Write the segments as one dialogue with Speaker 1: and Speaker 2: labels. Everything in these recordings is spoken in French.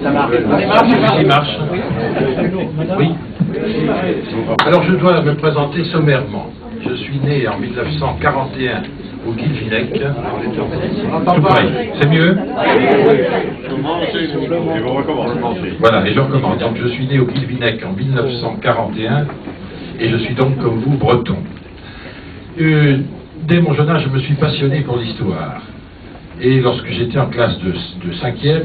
Speaker 1: Ça marche.
Speaker 2: Celui-ci marche. Oui. Alors je dois me présenter sommairement. Je suis né en 1941 au Guilvinec. Tout près. C'est mieux? Voilà, et je recommence. Donc je suis né au Guilvinec en 1941 et je suis donc comme vous breton. Dès mon jeune âge, je me suis passionné pour l'histoire. Et lorsque j'étais en classe de 5e,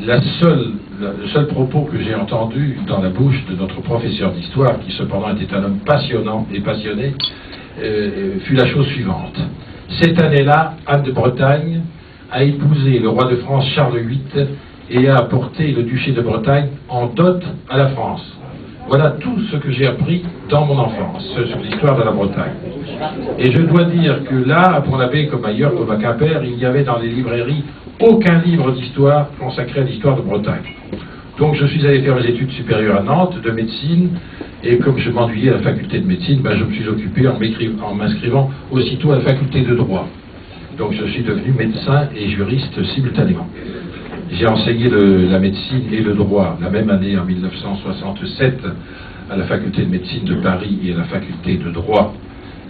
Speaker 2: le seul propos que j'ai entendu dans la bouche de notre professeur d'histoire, qui cependant était un homme passionnant et passionné, fut la chose suivante. Cette année-là, Anne de Bretagne a épousé le roi de France Charles VIII et a apporté le duché de Bretagne en dot à la France. Voilà tout ce que j'ai appris dans mon enfance sur l'histoire de la Bretagne. Et je dois dire que là, à Pont-l'Abbé, comme ailleurs, comme à Quimper, il n'y avait dans les librairies aucun livre d'histoire consacré à l'histoire de Bretagne. Donc je suis allé faire mes études supérieures à Nantes, de médecine, et comme je m'ennuyais à la faculté de médecine, je me suis occupé en m'inscrivant aussitôt à la faculté de droit. Donc je suis devenu médecin et juriste simultanément. J'ai enseigné la médecine et le droit la même année, en 1967, à la faculté de médecine de Paris et à la faculté de droit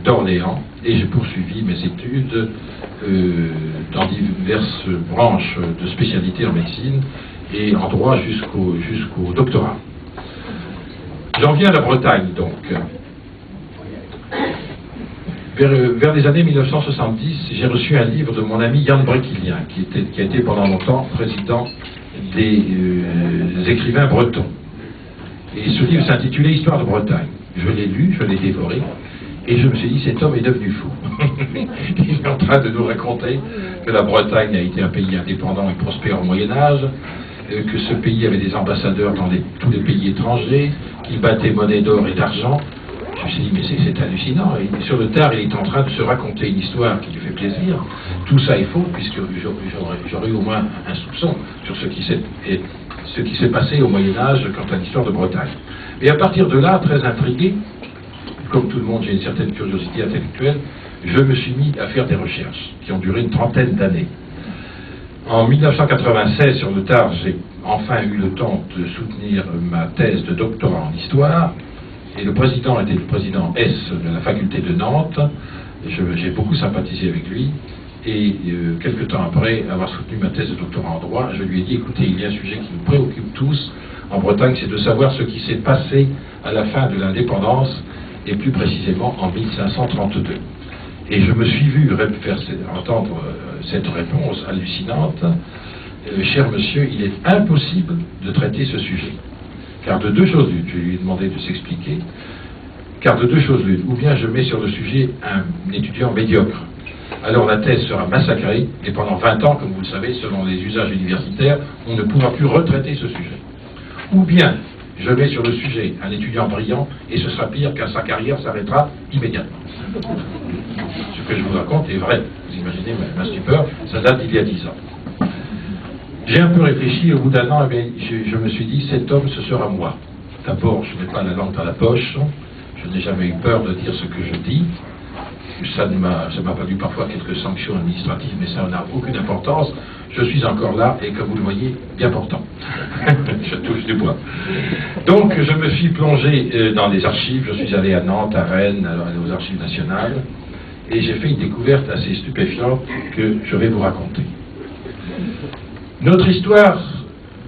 Speaker 2: d'Orléans, et j'ai poursuivi mes études dans diverses branches de spécialité en médecine et en droit jusqu'au doctorat. J'en viens à la Bretagne, donc. Vers les années 1970, j'ai reçu un livre de mon ami Yann Bréquillien, qui a été pendant longtemps président des écrivains bretons. Et ce livre s'intitulait Histoire de Bretagne. Je l'ai lu, je l'ai dévoré, et je me suis dit, cet homme est devenu fou. Il est en train de nous raconter que la Bretagne a été un pays indépendant et prospère au Moyen-Âge, que ce pays avait des ambassadeurs dans tous les pays étrangers, qu'il battait monnaie d'or et d'argent. Je me suis dit, mais c'est hallucinant. Et sur le tard, il est en train de se raconter une histoire qui lui fait plaisir. Tout ça est faux, puisque j'aurais eu au moins un soupçon sur ce qui s'est passé au Moyen-Âge quant à l'histoire de Bretagne. Et à partir de là, très intrigué, comme tout le monde, j'ai une certaine curiosité intellectuelle, je me suis mis à faire des recherches qui ont duré une trentaine d'années. En 1996, sur le tard, j'ai enfin eu le temps de soutenir ma thèse de doctorat en histoire, et le président était le président S de la faculté de Nantes. J'ai beaucoup sympathisé avec lui, et quelques temps après avoir soutenu ma thèse de doctorat en droit, je lui ai dit, écoutez, il y a un sujet qui nous préoccupe tous en Bretagne, c'est de savoir ce qui s'est passé à la fin de l'indépendance, et plus précisément en 1532. Et je me suis vu entendre cette réponse hallucinante. Cher monsieur, il est impossible de traiter ce sujet. Car de deux choses l'une, je lui ai demandé de s'expliquer, car de deux choses l'une, ou bien je mets sur le sujet un étudiant médiocre, alors la thèse sera massacrée, et pendant 20 ans, comme vous le savez, selon les usages universitaires, on ne pourra plus retraiter ce sujet. Ou bien je mets sur le sujet un étudiant brillant, et ce sera pire car sa carrière s'arrêtera immédiatement. Ce que je vous raconte est vrai. Vous imaginez ma stupeur, ça date d'il y a 10 ans. J'ai un peu réfléchi, au bout d'un an, je me suis dit, cet homme, ce sera moi. D'abord, je n'ai pas la langue dans la poche, je n'ai jamais eu peur de dire ce que je dis. Ça m'a valu parfois quelques sanctions administratives, mais ça n'a aucune importance. Je suis encore là, et comme vous le voyez, bien portant. Je touche du bois. Donc, je me suis plongé dans les archives. Je suis allé à Nantes, à Rennes, aux archives nationales, et j'ai fait une découverte assez stupéfiante que je vais vous raconter. Notre histoire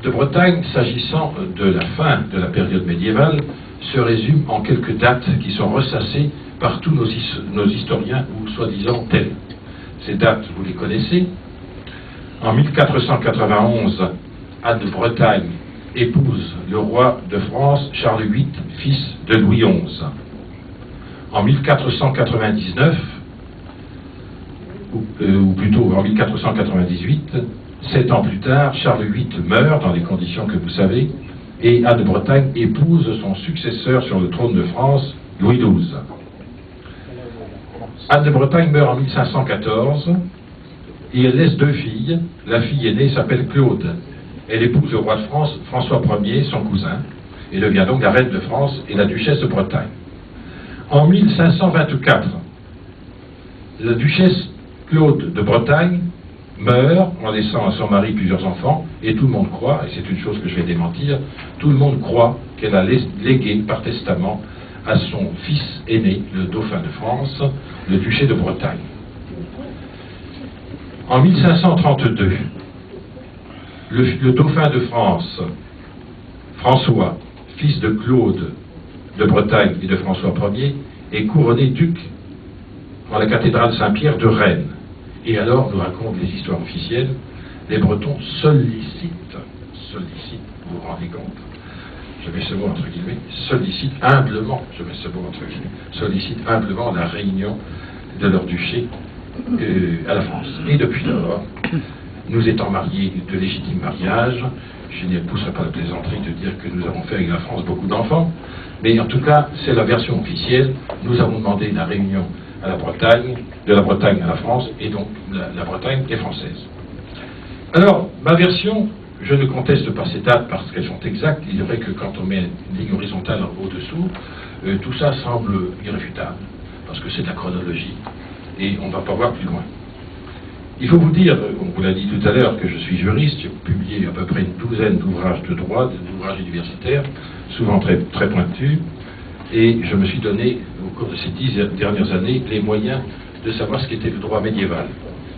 Speaker 2: de Bretagne, s'agissant de la fin de la période médiévale, se résume en quelques dates qui sont ressassées par tous nos historiens, ou soi-disant tels. Ces dates, vous les connaissez. En 1491, Anne de Bretagne épouse le roi de France, Charles VIII, fils de Louis XI. En 1499, ou plutôt en 1498, 7 ans plus tard, Charles VIII meurt dans les conditions que vous savez, et Anne de Bretagne épouse son successeur sur le trône de France, Louis XII. Anne de Bretagne meurt en 1514, et elle laisse 2 filles. La fille aînée s'appelle Claude. Elle épouse le roi de France, François Ier, son cousin, et devient donc la reine de France et la duchesse de Bretagne. En 1524, la duchesse Claude de Bretagne meurt en laissant à son mari plusieurs enfants, Et tout le monde croit, et c'est une chose que je vais démentir, tout le monde croit qu'elle a légué par testament à son fils aîné, le dauphin de France, le duché de Bretagne. En 1532, le dauphin de France, François, fils de Claude de Bretagne et de François Ier, est couronné duc dans la cathédrale Saint-Pierre de Rennes. Et alors, nous racontent les histoires officielles, les Bretons sollicitent, vous vous rendez compte, je mets ce mot entre guillemets, sollicitent humblement, je mets ce mot entre guillemets, sollicitent humblement la réunion de leur duché à la France. Et depuis lors, nous étant mariés de légitime mariage, je ne pousserai pas la plaisanterie de dire que nous avons fait avec la France beaucoup d'enfants, mais en tout cas, c'est la version officielle. Nous avons demandé la réunion à la Bretagne, de la Bretagne à la France, et donc la Bretagne est française. Alors, ma version, je ne conteste pas ces dates parce qu'elles sont exactes. Il est vrai que quand on met une ligne horizontale au-dessous, tout ça semble irréfutable, parce que c'est de la chronologie, et on ne va pas voir plus loin. Il faut vous dire, on vous l'a dit tout à l'heure, que je suis juriste. J'ai publié à peu près une douzaine d'ouvrages de droit, d'ouvrages universitaires, souvent très, très pointus, et je me suis donné, au cours de ces 10 dernières années, les moyens de savoir ce qu'était le droit médiéval.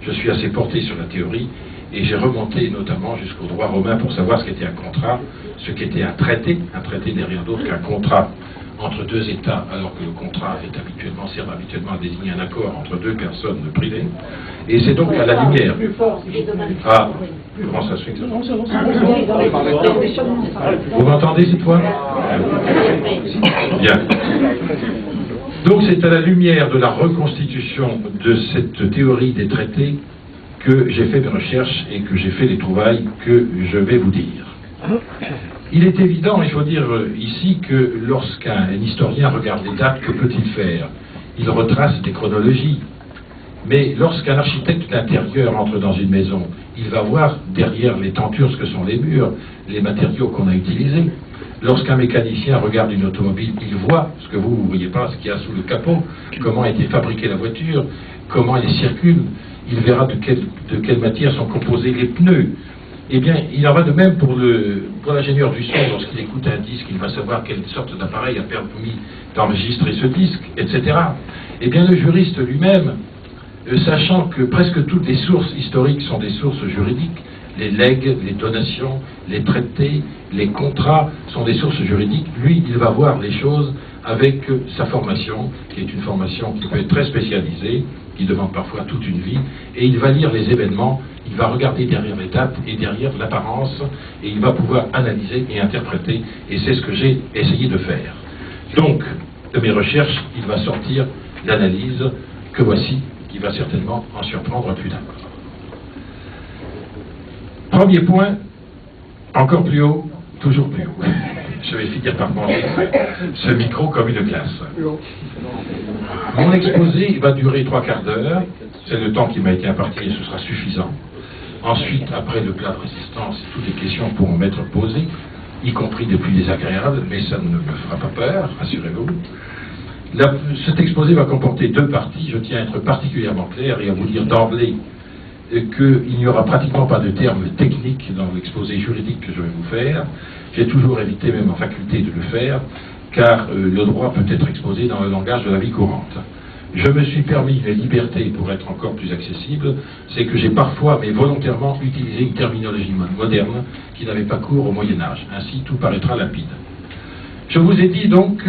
Speaker 2: Je suis assez porté sur la théorie, et j'ai remonté notamment jusqu'au droit romain pour savoir ce qu'était un contrat, ce qu'était un traité. Un traité n'est rien d'autre qu'un contrat entre deux États, alors que le contrat sert habituellement à désigner un accord entre deux personnes privées. Et c'est donc à la lumière... Ah, comment ça se fait? Vous m'entendez cette fois? Bien. Donc c'est à la lumière de la reconstitution de cette théorie des traités que j'ai fait mes recherches et que j'ai fait les trouvailles que je vais vous dire. Il est évident, il faut dire ici, que lorsqu'un historien regarde les dates, que peut-il faire? Il retrace des chronologies. Mais lorsqu'un architecte d'intérieur entre dans une maison, il va voir derrière les tentures ce que sont les murs, les matériaux qu'on a utilisés. Lorsqu'un mécanicien regarde une automobile, il voit ce que vous ne voyez pas, ce qu'il y a sous le capot, comment a été fabriquée la voiture, comment elle circule. Il verra de quelle matière sont composés les pneus. Eh bien, il en va de même pour l'ingénieur du son. Lorsqu'il écoute un disque, il va savoir quelle sorte d'appareil a permis d'enregistrer ce disque, etc. Eh bien, le juriste lui-même, sachant que presque toutes les sources historiques sont des sources juridiques, les legs, les donations, les traités, les contrats sont des sources juridiques, lui, il va voir les choses avec sa formation, qui est une formation qui peut être très spécialisée, qui demande parfois toute une vie, et il va lire les événements, il va regarder derrière les dates et derrière l'apparence, et il va pouvoir analyser et interpréter, et c'est ce que j'ai essayé de faire. Donc, de mes recherches, il va sortir l'analyse que voici, qui va certainement en surprendre plus d'un. Premier point, encore plus haut, toujours plus haut. Je vais finir par manger ce micro comme une glace. Mon exposé va durer 3/4 d'heure. C'est le temps qui m'a été imparti et ce sera suffisant. Ensuite, après le plat de résistance, toutes les questions pourront m'être posées, y compris des plus désagréables, mais ça ne me fera pas peur, rassurez-vous. Cet exposé va comporter 2 parties. Je tiens à être particulièrement clair et à vous dire d'emblée qu'il n'y aura pratiquement pas de termes techniques dans l'exposé juridique que je vais vous faire. J'ai toujours évité, même en faculté, de le faire, car le droit peut être exposé dans le langage de la vie courante. Je me suis permis une liberté pour être encore plus accessible, c'est que j'ai parfois, mais volontairement, utilisé une terminologie moderne qui n'avait pas cours au Moyen-Âge. Ainsi, tout paraîtra limpide. Je vous ai dit donc,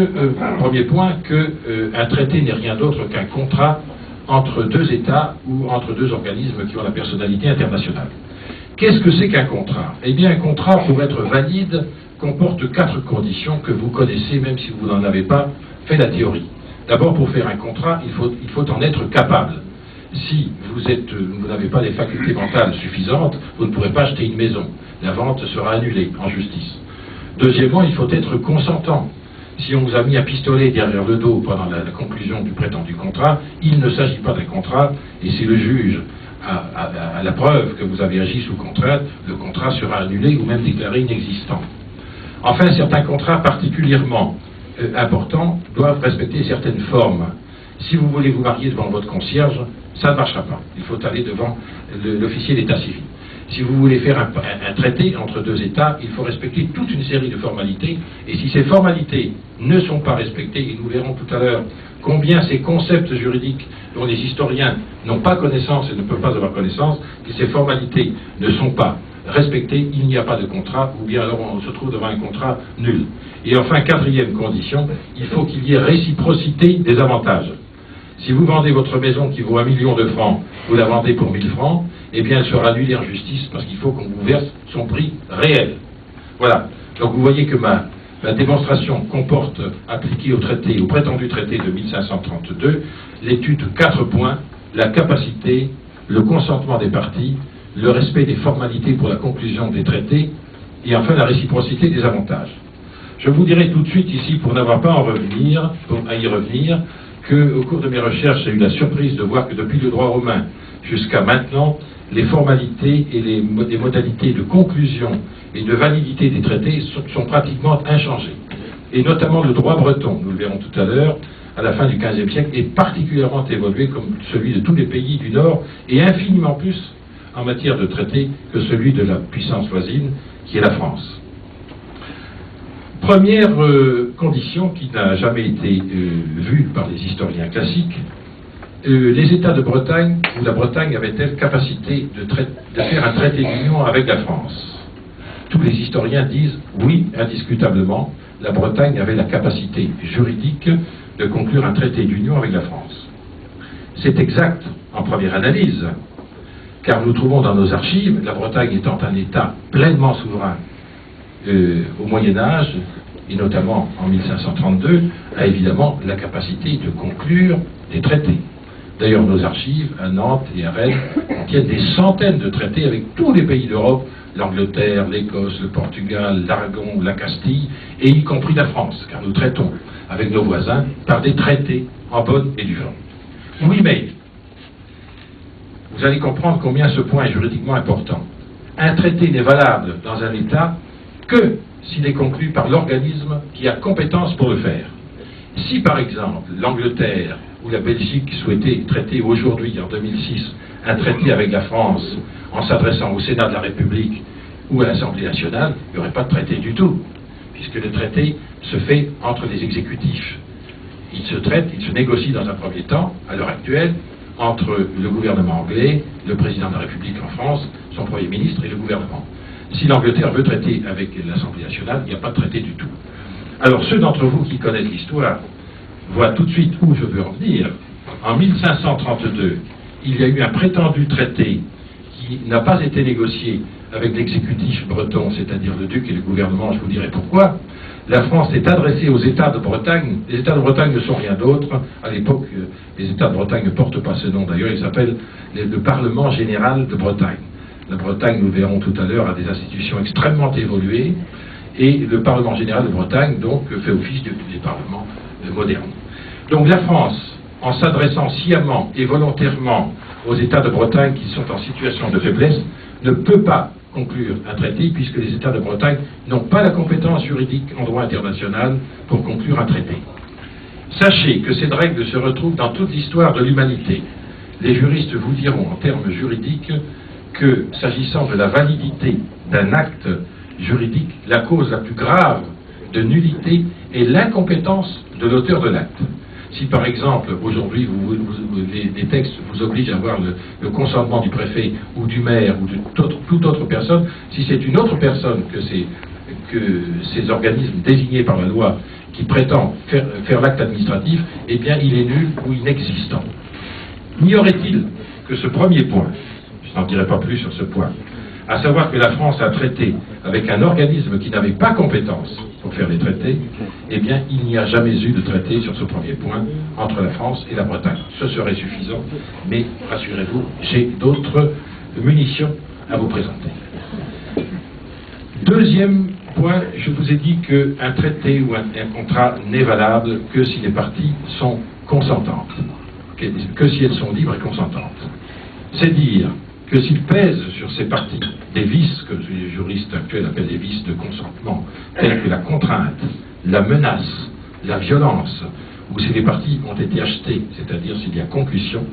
Speaker 2: premier point, qu'un traité n'est rien d'autre qu'un contrat entre 2 États ou entre 2 organismes qui ont la personnalité internationale. Qu'est-ce que c'est qu'un contrat? Eh bien, un contrat, pour être valide, comporte 4 conditions que vous connaissez, même si vous n'en avez pas fait la théorie. D'abord, pour faire un contrat, il faut en être capable. Si vous n'avez pas les facultés mentales suffisantes, vous ne pourrez pas acheter une maison. La vente sera annulée en justice. Deuxièmement, il faut être consentant. Si on vous a mis un pistolet derrière le dos pendant la conclusion du prétendu contrat, il ne s'agit pas d'un contrat, et si le juge a la preuve que vous avez agi sous contrainte, le contrat sera annulé ou même déclaré inexistant. Enfin, certains contrats particulièrement importants doivent respecter certaines formes. Si vous voulez vous marier devant votre concierge, ça ne marchera pas. Il faut aller devant l'officier d'état civil. Si vous voulez faire un traité entre deux États, il faut respecter toute une série de formalités, et si ces formalités ne sont pas respectées, et nous verrons tout à l'heure combien ces concepts juridiques dont les historiens n'ont pas connaissance et ne peuvent pas avoir connaissance, si ces formalités ne sont pas respectées, il n'y a pas de contrat, ou bien alors on se trouve devant un contrat nul. Et enfin, quatrième condition, il faut qu'il y ait réciprocité des avantages. Si vous vendez votre maison qui vaut 1 million de francs, vous la vendez pour 1000 francs, eh bien elle sera annulée en justice parce qu'il faut qu'on vous verse son prix réel. Voilà. Donc vous voyez que ma démonstration comporte, appliquée au traité, au prétendu traité de 1532, l'étude de 4 points: la capacité, le consentement des parties, le respect des formalités pour la conclusion des traités, et enfin la réciprocité des avantages. Je vous dirai tout de suite ici, pour n'avoir pas à y revenir, qu'au cours de mes recherches, j'ai eu la surprise de voir que depuis le droit romain jusqu'à maintenant, les formalités et les modalités de conclusion et de validité des traités sont pratiquement inchangées. Et notamment le droit breton, nous le verrons tout à l'heure, à la fin du XVe siècle, est particulièrement évolué comme celui de tous les pays du Nord, et infiniment plus en matière de traités que celui de la puissance voisine, qui est la France. Première condition qui n'a jamais été vue par les historiens classiques, les États de Bretagne, ou la Bretagne avait-elle capacité de faire un traité d'union avec la France? Tous les historiens disent oui, indiscutablement, la Bretagne avait la capacité juridique de conclure un traité d'union avec la France. C'est exact en première analyse, car nous trouvons dans nos archives, la Bretagne étant un État pleinement souverain au Moyen-Âge, et notamment en 1532, a évidemment la capacité de conclure des traités. D'ailleurs, nos archives, à Nantes et à Rennes, contiennent des centaines de traités avec tous les pays d'Europe, l'Angleterre, l'Écosse, le Portugal, l'Aragon, la Castille, et y compris la France, car nous traitons avec nos voisins par des traités en bonne et due forme. Oui, mais vous allez comprendre combien ce point est juridiquement important. Un traité n'est valable dans un État que s'il est conclu par l'organisme qui a compétence pour le faire. Si, par exemple, l'Angleterre ou la Belgique souhaitait traiter aujourd'hui, en 2006, un traité avec la France en s'adressant au Sénat de la République ou à l'Assemblée nationale, il n'y aurait pas de traité du tout, puisque le traité se fait entre les exécutifs. Il se négocie dans un premier temps, à l'heure actuelle, entre le gouvernement anglais, le président de la République en France, son Premier ministre et le gouvernement. Si l'Angleterre veut traiter avec l'Assemblée nationale, il n'y a pas de traité du tout. Alors ceux d'entre vous qui connaissent l'histoire voient tout de suite où je veux en venir. En 1532, il y a eu un prétendu traité qui n'a pas été négocié avec l'exécutif breton, c'est-à-dire le duc et le gouvernement, je vous dirai pourquoi. La France s'est adressée aux États de Bretagne. Les États de Bretagne ne sont rien d'autre. À l'époque, les États de Bretagne ne portent pas ce nom d'ailleurs, ils s'appellent le Parlement général de Bretagne. La Bretagne, nous le verrons tout à l'heure, a des institutions extrêmement évoluées, et le Parlement général de Bretagne, donc, fait office des parlements modernes. Donc la France, en s'adressant sciemment et volontairement aux États de Bretagne qui sont en situation de faiblesse, ne peut pas conclure un traité, puisque les États de Bretagne n'ont pas la compétence juridique en droit international pour conclure un traité. Sachez que cette règle se retrouve dans toute l'histoire de l'humanité. Les juristes vous diront en termes juridiques que, s'agissant de la validité d'un acte juridique, la cause la plus grave de nullité est l'incompétence de l'auteur de l'acte. Si par exemple, aujourd'hui, les textes vous obligent à avoir le consentement du préfet ou du maire ou de toute autre personne, si c'est une autre personne que ces organismes désignés par la loi qui prétend faire l'acte administratif, eh bien il est nul ou inexistant. N'y aurait-il que ce premier point, je n'en dirai pas plus sur ce point, à savoir que la France a traité avec un organisme qui n'avait pas compétence pour faire les traités, eh bien, il n'y a jamais eu de traité sur ce premier point entre la France et la Bretagne. Ce serait suffisant, mais rassurez-vous, j'ai d'autres munitions à vous présenter. Deuxième point, je vous ai dit qu'un traité ou un contrat n'est valable que si les parties sont consentantes, que si elles sont libres et consentantes. C'est dire que s'il pèse sur ces parties des vices que les juristes actuels appellent des vices de consentement, tels que la contrainte, la menace, la violence, ou si les parties ont été achetées, c'est-à-dire s'il y a concussion,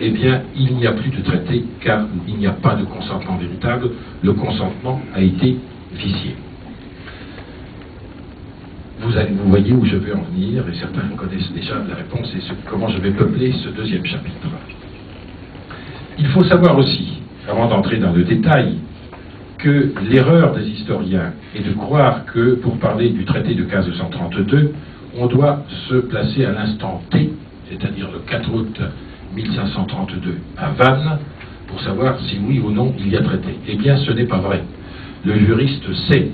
Speaker 2: eh bien, il n'y a plus de traité, car il n'y a pas de consentement véritable. Le consentement a été vicié. Vous voyez où je veux en venir, et certains connaissent déjà la réponse et comment je vais peupler ce deuxième chapitre. Il faut savoir aussi, avant d'entrer dans le détail, que l'erreur des historiens est de croire que, pour parler du traité de 1532, on doit se placer à l'instant T, c'est-à-dire le 4 août 1532 à Vannes, pour savoir si oui ou non il y a traité. Eh bien, ce n'est pas vrai. Le juriste sait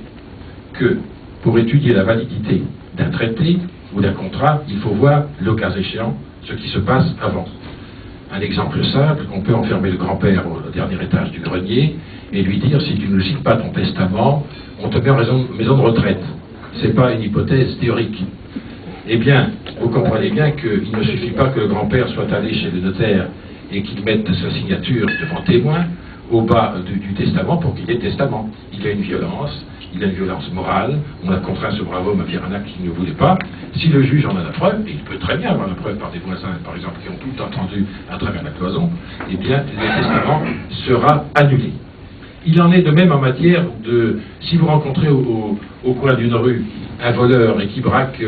Speaker 2: que, pour étudier la validité d'un traité ou d'un contrat, il faut voir, le cas échéant, ce qui se passe avant. Un exemple simple, on peut enfermer le grand-père au dernier étage du grenier et lui dire, si tu ne signes pas ton testament, on te met en maison de retraite. Ce n'est pas une hypothèse théorique. Eh bien, vous comprenez bien qu'il ne suffit pas que le grand-père soit allé chez le notaire et qu'il mette sa signature devant témoin au bas du testament pour qu'il y ait testament. Il y a une violence morale. On a contraint ce brave homme à faire un acte qu'il ne voulait pas. Si le juge en a la preuve, et il peut très bien avoir la preuve par des voisins, par exemple, qui ont tout entendu à travers la cloison, eh bien, le testament sera annulé. Il en est de même en matière de... Si vous rencontrez au coin d'une rue un voleur et qui braque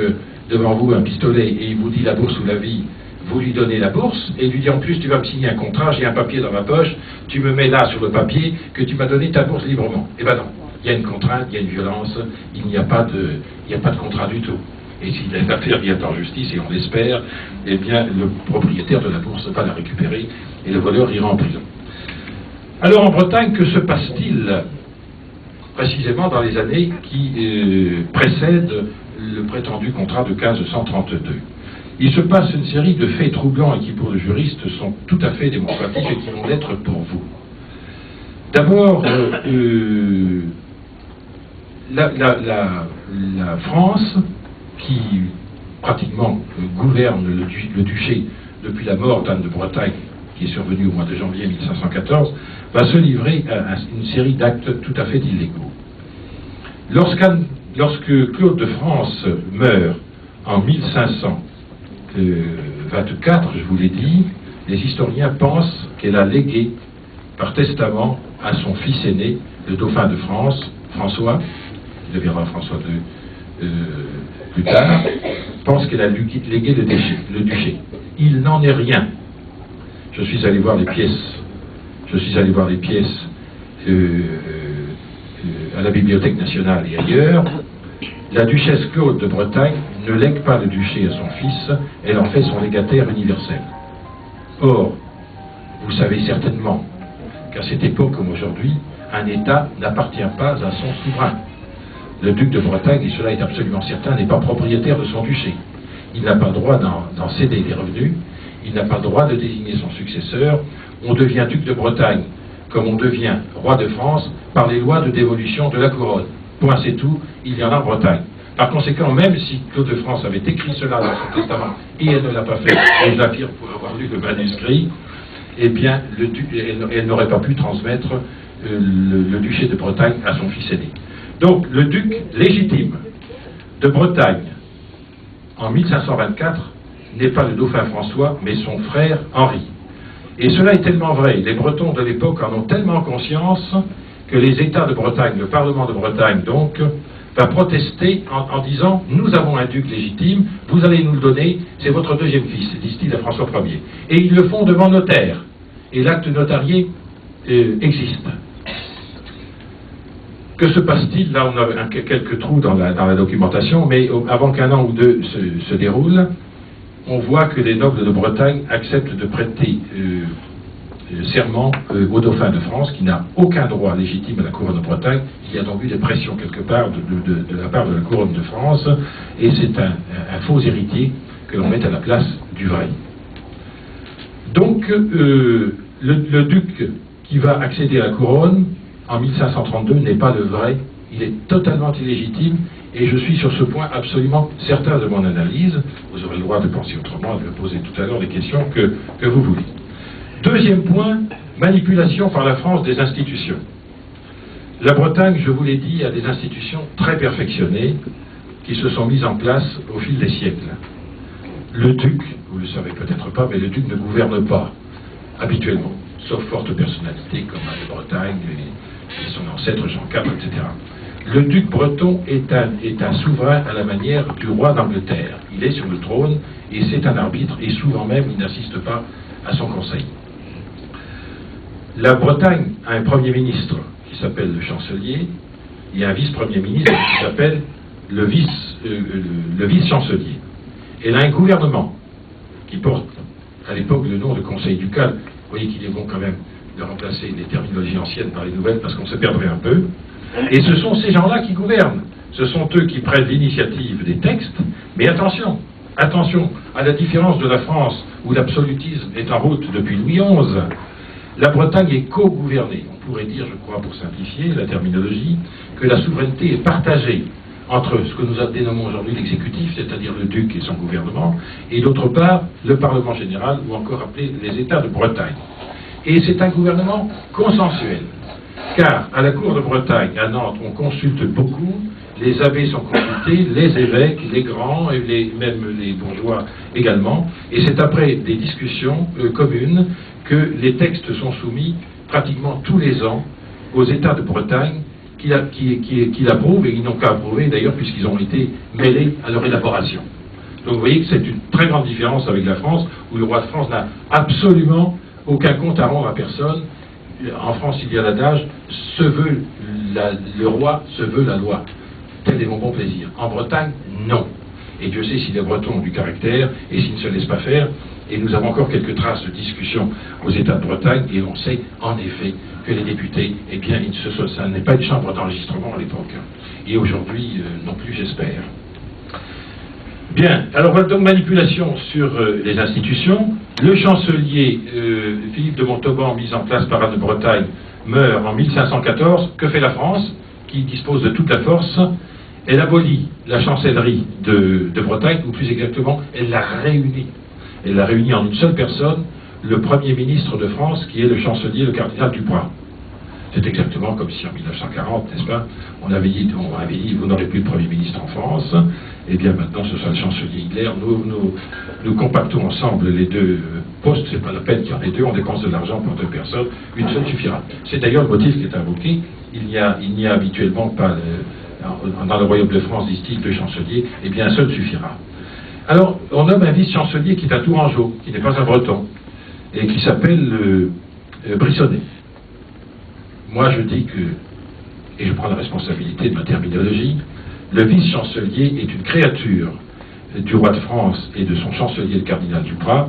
Speaker 2: devant vous un pistolet et il vous dit la bourse ou la vie, vous lui donnez la bourse et lui dit en plus tu vas me signer un contrat, j'ai un papier dans ma poche, tu me mets là sur le papier que tu m'as donné ta bourse librement. Eh ben non, il y a une contrainte, il y a une violence, il n'y a pas de contrat du tout. Et si l'affaire vient en justice, et on l'espère, eh bien le propriétaire de la bourse va la récupérer et le voleur ira en prison. Alors en Bretagne, que se passe-t-il précisément dans les années qui précèdent le prétendu contrat de 1532? Il se passe une série de faits troublants et qui pour le juriste sont tout à fait démonstratifs et qui vont l'être pour vous. D'abord, la France, qui pratiquement gouverne le duché depuis la mort d'Anne de Bretagne, qui est survenue au mois de janvier 1514, va se livrer à une série d'actes tout à fait illégaux. Lorsque Claude de France meurt en 1524, je vous l'ai dit, les historiens pensent qu'elle a légué par testament à son fils aîné, le dauphin de France, François, qui deviendra François plus tard, pense qu'elle a légué le duché. Il n'en est rien. Je suis allé voir les pièces. À la Bibliothèque nationale et ailleurs. La duchesse Claude de Bretagne ne lègue pas le duché à son fils, elle en fait son légataire universel. Or, vous savez certainement qu'à cette époque comme aujourd'hui, un État n'appartient pas à son souverain. Le duc de Bretagne, et cela est absolument certain, n'est pas propriétaire de son duché. Il n'a pas le droit d'en céder des revenus, il n'a pas le droit de désigner son successeur. On devient duc de Bretagne, comme on devient roi de France, par les lois de dévolution de la couronne. Point, c'est tout, il y en a en Bretagne. Par conséquent, même si Claude de France avait écrit cela dans son testament, et elle ne l'a pas fait, et je l'affirme pour avoir lu le manuscrit, eh bien, elle n'aurait pas pu transmettre le duché de Bretagne à son fils aîné. Donc, le duc légitime de Bretagne, en 1524, n'est pas le dauphin François, mais son frère Henri. Et cela est tellement vrai, les Bretons de l'époque en ont tellement conscience que les États de Bretagne, le Parlement de Bretagne donc, va protester en disant « Nous avons un duc légitime, vous allez nous le donner, c'est votre deuxième fils », disent-ils à François Ier. Et ils le font devant notaire. Et l'acte notarié existe. Que se passe-t-il? Là, on a quelques trous dans la documentation, mais avant qu'un an ou deux se déroule, on voit que les nobles de Bretagne acceptent de prêter serment au dauphin de France, qui n'a aucun droit légitime à la couronne de Bretagne. Il y a donc eu des pressions quelque part de la part de la couronne de France, et c'est un faux héritier que l'on met à la place du vrai. Donc, le duc qui va accéder à la couronne en 1532 n'est pas le vrai, il est totalement illégitime, et je suis sur ce point absolument certain de mon analyse. Vous aurez le droit de penser autrement, de me poser tout à l'heure les questions que vous voulez. Deuxième point, manipulation par la France des institutions. La Bretagne, je vous l'ai dit, a des institutions très perfectionnées qui se sont mises en place au fil des siècles. Le duc, vous ne le savez peut-être pas, mais le duc ne gouverne pas. habituellement, sauf forte personnalité comme Anne de Bretagne et son ancêtre Jean IV, etc. Le duc breton est un souverain à la manière du roi d'Angleterre. Il est sur le trône et c'est un arbitre, et souvent même il n'assiste pas à son conseil. La Bretagne a un premier ministre qui s'appelle le chancelier et un vice-premier ministre qui s'appelle le vice-chancelier. Elle a un gouvernement qui porte à l'époque le nom de conseil ducal. Vous voyez qu'il est bon quand même de remplacer les terminologies anciennes par les nouvelles parce qu'on se perdrait un peu. Et ce sont ces gens-là qui gouvernent. Ce sont eux qui prennent l'initiative des textes. Mais attention, attention, à la différence de la France où l'absolutisme est en route depuis Louis XI, la Bretagne est co-gouvernée. On pourrait dire, je crois, pour simplifier la terminologie, que la souveraineté est partagée entre ce que nous dénommons aujourd'hui l'exécutif, c'est-à-dire le duc et son gouvernement, et d'autre part le Parlement général, ou encore appelé les États de Bretagne. Et c'est un gouvernement consensuel, car à la cour de Bretagne, à Nantes, on consulte beaucoup, les abbés sont consultés, les évêques, les grands, et même les bourgeois également, et c'est après des discussions communes que les textes sont soumis pratiquement tous les ans aux États de Bretagne, qui l'approuvent, et ils n'ont qu'à approuver d'ailleurs puisqu'ils ont été mêlés à leur élaboration. Donc vous voyez que c'est une très grande différence avec la France, où le roi de France n'a absolument aucun compte à rendre à personne. En France, il y a l'adage « le roi se veut la loi ». Tel est mon bon plaisir. En Bretagne, non. Et Dieu sait si les Bretons ont du caractère et s'ils ne se laissent pas faire. Et nous avons encore quelques traces de discussion aux États de Bretagne, et on sait en effet que les députés, eh bien, ça n'est pas une chambre d'enregistrement à l'époque. Et aujourd'hui, non plus, j'espère. Bien, alors donc manipulation sur les institutions. Le chancelier Philippe de Montauban, mis en place par Anne de Bretagne, meurt en 1514. Que fait la France, qui dispose de toute la force? Elle abolit la chancellerie de Bretagne, ou plus exactement, elle la réunit. Elle l'a réuni en une seule personne, le Premier ministre de France, qui est le chancelier, le cardinal Duprat. C'est exactement comme si en 1940, n'est-ce pas, on avait dit, vous n'aurez plus de Premier ministre en France, et bien maintenant ce sera le chancelier Hitler. Nous compactons ensemble les deux postes, c'est pas la peine qu'il y en ait deux, on dépense de l'argent pour deux personnes, une seule suffira. C'est d'ailleurs le motif qui est invoqué, il n'y a habituellement pas, dans le royaume de France, disent-ils, deux chanceliers, et bien un seul suffira. Alors, on nomme un vice-chancelier qui est un Tourangeau, qui n'est pas un Breton, et qui s'appelle Brissonnet. Moi, je dis que, et je prends la responsabilité de ma terminologie, le vice-chancelier est une créature du roi de France et de son chancelier, le cardinal Duprat.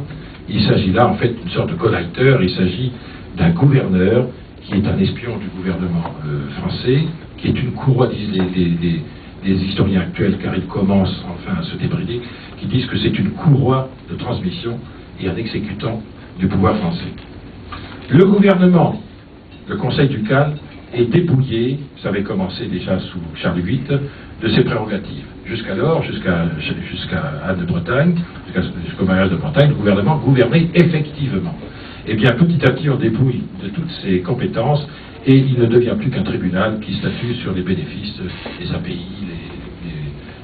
Speaker 2: Il s'agit là, en fait, d'une sorte de collateur. Il s'agit d'un gouverneur qui est un espion du gouvernement français, qui est une courroie, disent les historiens actuels, car ils commencent enfin à se débrider, qui disent que c'est une courroie de transmission et un exécutant du pouvoir français. Le gouvernement, le Conseil ducal, est dépouillé, ça avait commencé déjà sous Charles VIII, de ses prérogatives. Jusqu'alors, jusqu'à Anne de Bretagne, jusqu'au mariage de Bretagne, le gouvernement gouvernait effectivement. Eh bien, petit à petit, on dépouille de toutes ses compétences et il ne devient plus qu'un tribunal qui statue sur les bénéfices des abbayes,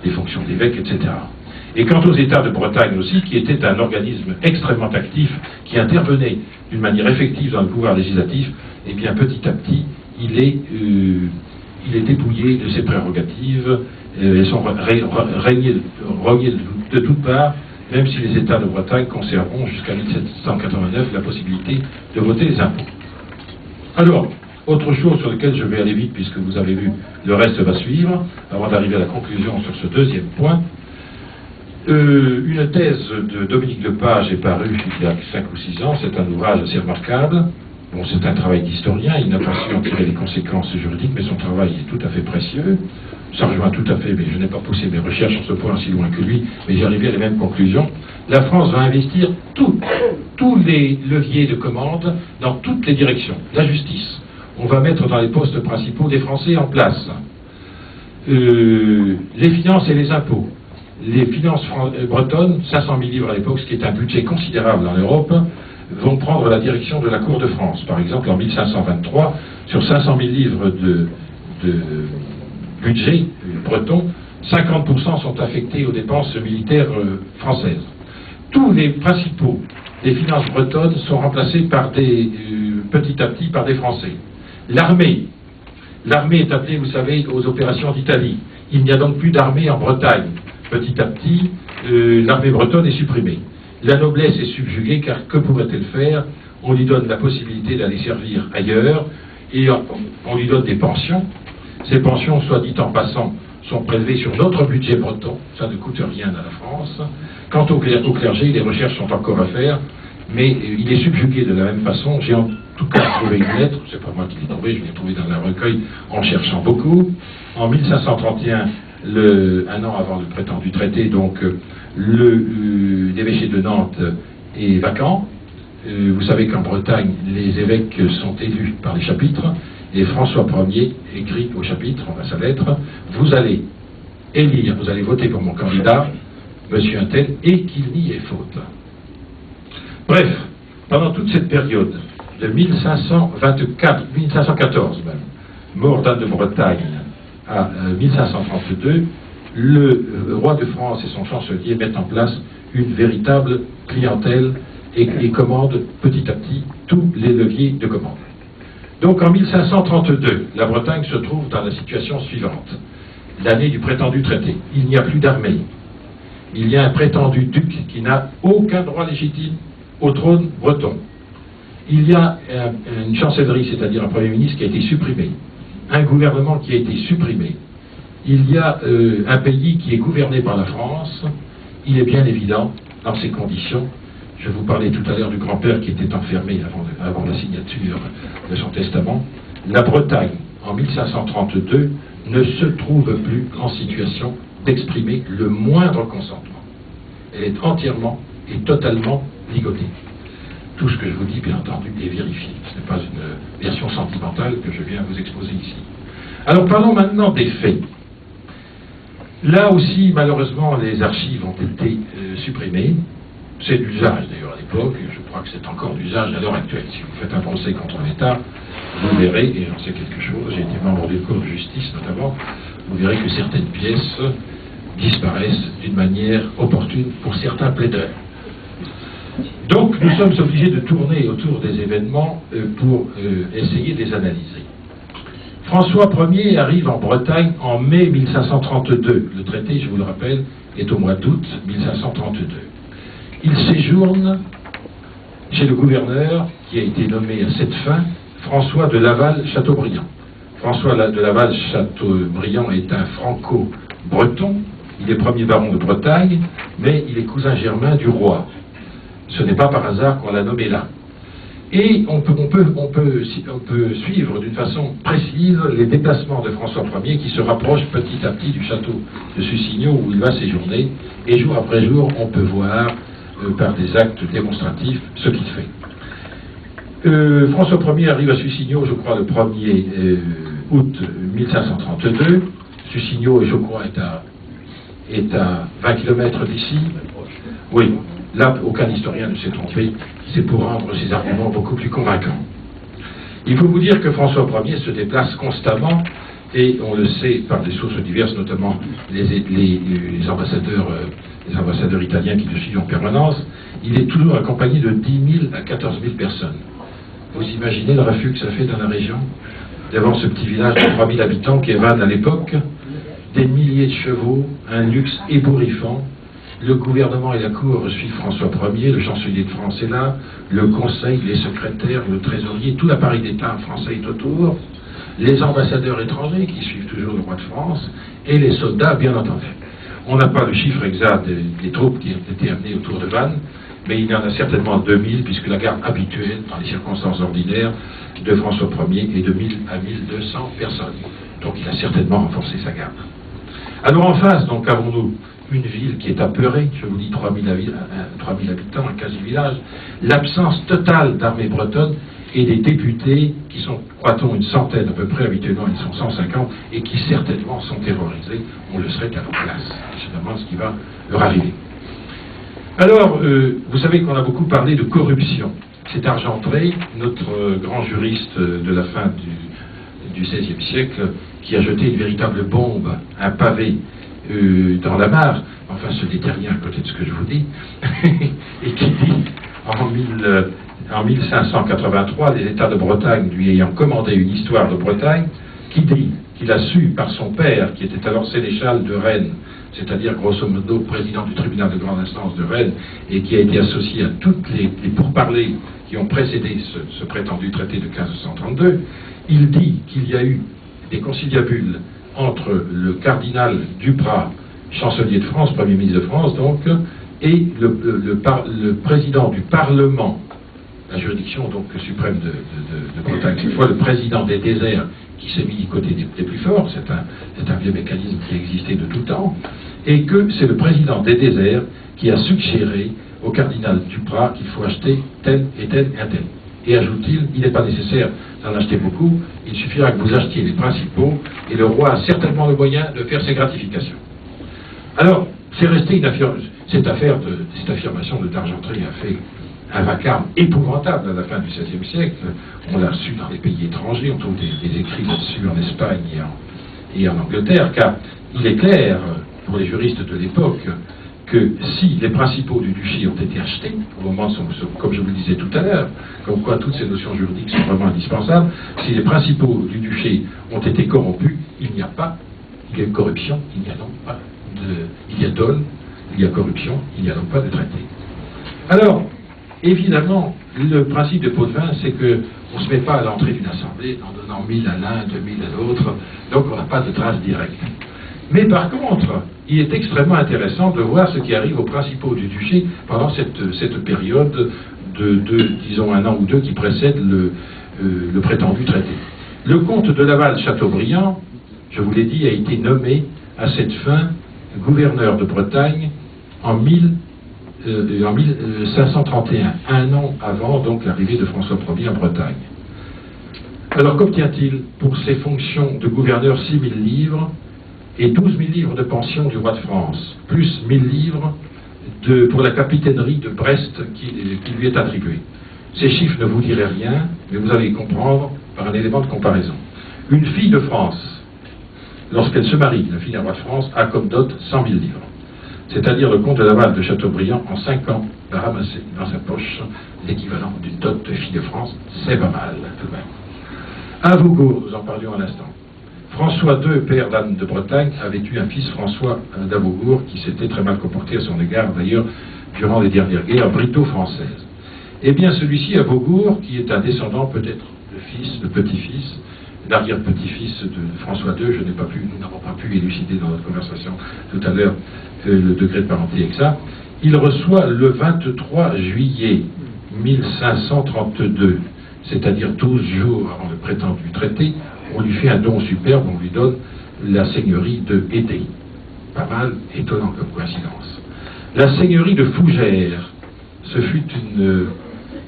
Speaker 2: les fonctions d'évêque, etc. Et quant aux États de Bretagne aussi, qui étaient un organisme extrêmement actif, qui intervenait d'une manière effective dans le pouvoir législatif, eh bien, petit à petit, il est dépouillé de ses prérogatives, elles sont reniées de toutes parts, même si les États de Bretagne conserveront jusqu'à 1789 la possibilité de voter les impôts. Alors, autre chose sur laquelle je vais aller vite, puisque vous avez vu, le reste va suivre, avant d'arriver à la conclusion sur ce deuxième point. Une thèse de Dominique Lepage est parue il y a 5 ou 6 ans, c'est un ouvrage assez remarquable. Bon, c'est un travail d'historien, il n'a pas su en tirer les conséquences juridiques, mais son travail est tout à fait précieux. Ça rejoint tout à fait, mais je n'ai pas poussé mes recherches sur ce point si loin que lui, mais j'ai arrivé à les mêmes conclusions. La France va investir tous les leviers de commande dans toutes les directions. La justice, on va mettre dans les postes principaux des Français en place. Les finances et les impôts. Les finances bretonnes, 500 000 livres à l'époque, ce qui est un budget considérable en Europe, vont prendre la direction de la cour de France. Par exemple, en 1523, sur 500 000 livres de budget breton, 50% sont affectés aux dépenses militaires françaises. Tous les principaux les finances bretonnes sont remplacées par petit à petit par des Français. L'armée est appelée, vous savez, aux opérations d'Italie. Il n'y a donc plus d'armée en Bretagne. Petit à petit, l'armée bretonne est supprimée. La noblesse est subjuguée, car que pourrait-elle faire? On lui donne la possibilité d'aller servir ailleurs, et on lui donne des pensions. Ces pensions, soit dit en passant, sont prélevées sur notre budget breton, ça ne coûte rien à la France. Quant au clergé, les recherches sont encore à faire, mais il est subjugué de la même façon. J'ai en tout cas trouvé une lettre, c'est pas moi qui l'ai trouvée, je l'ai trouvée dans un recueil en cherchant beaucoup. En 1531, un an avant le prétendu traité, donc l'évêché de Nantes est vacant. Vous savez qu'en Bretagne, les évêques sont élus par les chapitres, et François Ier écrit au chapitre, à sa lettre, vous allez élire, vous allez voter pour mon candidat, monsieur Untel, et qu'il n'y ait faute. Bref, pendant toute cette période, de 1514 même, mort d'Anne de Bretagne, à 1532, le roi de France et son chancelier mettent en place une véritable clientèle et commandent petit à petit tous les leviers de commande. Donc en 1532, la Bretagne se trouve dans la situation suivante. L'année du prétendu traité. Il n'y a plus d'armée. Il y a un prétendu duc qui n'a aucun droit légitime au trône breton. Il y a une chancellerie, c'est-à-dire un Premier ministre qui a été supprimé. Un gouvernement qui a été supprimé. Il y a un pays qui est gouverné par la France. Il est bien évident, dans ces conditions, je vous parlais tout à l'heure du grand-père qui était enfermé avant la signature de son testament, la Bretagne, en 1532, ne se trouve plus en situation d'exprimer le moindre consentement. Elle est entièrement et totalement ligotée. Tout ce que je vous dis, bien entendu, est vérifié. Ce n'est pas une version sentimentale que je viens vous exposer ici. Alors parlons maintenant des faits. Là aussi, malheureusement, les archives ont été supprimées. C'est d'usage d'ailleurs à l'époque, et je crois que c'est encore d'usage à l'heure actuelle. Si vous faites un procès contre l'État, vous verrez, et j'en sais quelque chose, j'ai été membre d'une cour de justice notamment, vous verrez que certaines pièces disparaissent d'une manière opportune pour certains plaideurs. Donc nous sommes obligés de tourner autour des événements pour essayer de les analyser. François Ier arrive en Bretagne en mai 1532. Le traité, je vous le rappelle, est au mois d'août 1532. Il séjourne chez le gouverneur qui a été nommé à cette fin, François de Laval-Chateaubriand. François de Laval-Chateaubriand est un franco-breton, il est premier baron de Bretagne, mais il est cousin germain du roi. Ce n'est pas par hasard qu'on l'a nommé là. Et on peut suivre d'une façon précise les déplacements de François Ier qui se rapprochent petit à petit du château de Sussigno où il va séjourner, et jour après jour on peut voir par des actes démonstratifs ce qu'il fait. François Ier arrive à Sussigno, je crois, le 1er août 1532. Sussigno, je crois, est à 20 km d'ici. Oui, là, aucun historien ne s'est trompé. C'est pour rendre ses arguments beaucoup plus convaincants. Il faut vous dire que François Ier se déplace constamment, et on le sait par des sources diverses, notamment les ambassadeurs italiens qui le suivent en permanence. Il est toujours accompagné de 10 000 à 14 000 personnes. Vous imaginez le refus que ça fait dans la région, d'avoir ce petit village de 3 000 habitants qui est Vannes à l'époque, des milliers de chevaux, un luxe ébouriffant. Le gouvernement et la cour suivent François Ier, le chancelier de France est là, le conseil, les secrétaires, le trésorier, tout l'appareil d'État français est autour, les ambassadeurs étrangers qui suivent toujours le roi de France, et les soldats, bien entendu. On n'a pas le chiffre exact des troupes qui ont été amenées autour de Vannes, mais il y en a certainement 2000, puisque la garde habituelle, dans les circonstances ordinaires, de François Ier est de 1000 à 1200 personnes. Donc il a certainement renforcé sa garde. Alors en face, donc, avons-nous une ville qui est apeurée, je vous dis 3000 habitants, un quasi-village, l'absence totale d'armée bretonne et des députés qui sont, croit-on, une centaine à peu près, habituellement ils sont 150, et qui certainement sont terrorisés, on le serait à leur place. Je me demande ce qui va leur arriver. Alors, vous savez qu'on a beaucoup parlé de corruption. C'est Argentré, notre grand juriste de la fin du XVIe siècle, qui a jeté une véritable bombe, un pavé, dans la mare, enfin ce n'était rien à côté de ce que je vous dis, et qui dit, en 1583, les États de Bretagne lui ayant commandé une histoire de Bretagne, qui dit qu'il a su par son père, qui était alors sénéchal de Rennes, c'est-à-dire grosso modo président du tribunal de grande instance de Rennes, et qui a été associé à toutes les pourparlers qui ont précédé ce prétendu traité de 1532, il dit qu'il y a eu des conciliabules entre le cardinal Duprat, chancelier de France, premier ministre de France donc, et le président du Parlement, la juridiction donc suprême de Bretagne, cette fois le président des déserts qui s'est mis du côté des plus forts, c'est un vieux mécanisme qui existait de tout temps, et que c'est le président des déserts qui a suggéré au cardinal Duprat qu'il faut acheter tel et tel et tel. Et ajoute-t-il, il n'est pas nécessaire d'en acheter beaucoup, il suffira que vous achetiez les principaux, et le roi a certainement le moyen de faire ses gratifications. Alors, c'est resté cette affirmation de d'Argentré a fait un vacarme épouvantable à la fin du XVIe siècle. On l'a su dans les pays étrangers, on trouve des écrits là-dessus en Espagne et en Angleterre, car il est clair, pour les juristes de l'époque, que si les principaux du duché ont été achetés, au moment, comme je vous le disais tout à l'heure, comme quoi toutes ces notions juridiques sont vraiment indispensables, si les principaux du duché ont été corrompus, il y a eu corruption, il y a donc pas il y a dol, il y a corruption, il n'y a donc pas de traité. Alors, évidemment, le principe de Potvin, c'est qu'on ne se met pas à l'entrée d'une assemblée en donnant 1000 à l'un, 2000 à l'autre, donc on n'a pas de trace directe. Mais par contre, il est extrêmement intéressant de voir ce qui arrive aux principaux du duché pendant cette période disons, un an ou deux qui précède le prétendu traité. Le comte de Laval-Chateaubriand, je vous l'ai dit, a été nommé à cette fin gouverneur de Bretagne en 1531, un an avant donc l'arrivée de François Ier en Bretagne. Alors qu'obtient-il pour ses fonctions de gouverneur 6 000 livres et 12 000 livres de pension du roi de France, plus 1 000 livres pour la capitainerie de Brest qui lui est attribuée. Ces chiffres ne vous diraient rien, mais vous allez comprendre par un élément de comparaison. Une fille de France, lorsqu'elle se marie, la fille d'un roi de France, a comme dot 100 000 livres. C'est-à-dire le comte de Laval de Chateaubriand, en 5 ans, va ramasser dans sa poche l'équivalent d'une dot de fille de France. C'est pas mal, tout de même. À Vaugour, nous en parlions à l'instant. François II, père d'Anne de Bretagne, avait eu un fils, François d'Avaugour, qui s'était très mal comporté à son égard, d'ailleurs, durant les dernières guerres brito-françaises. Eh bien, celui-ci, Avaugour, qui est un descendant, peut-être, le petit-fils, l'arrière-petit-fils de François II, nous n'avons pas pu élucider dans notre conversation tout à l'heure le degré de parenté exact, il reçoit le 23 juillet 1532, c'est-à-dire 12 jours avant le prétendu traité, on lui fait un don superbe, on lui donne la seigneurie de Hédé. Pas mal, étonnant comme coïncidence. La seigneurie de Fougères, ce fut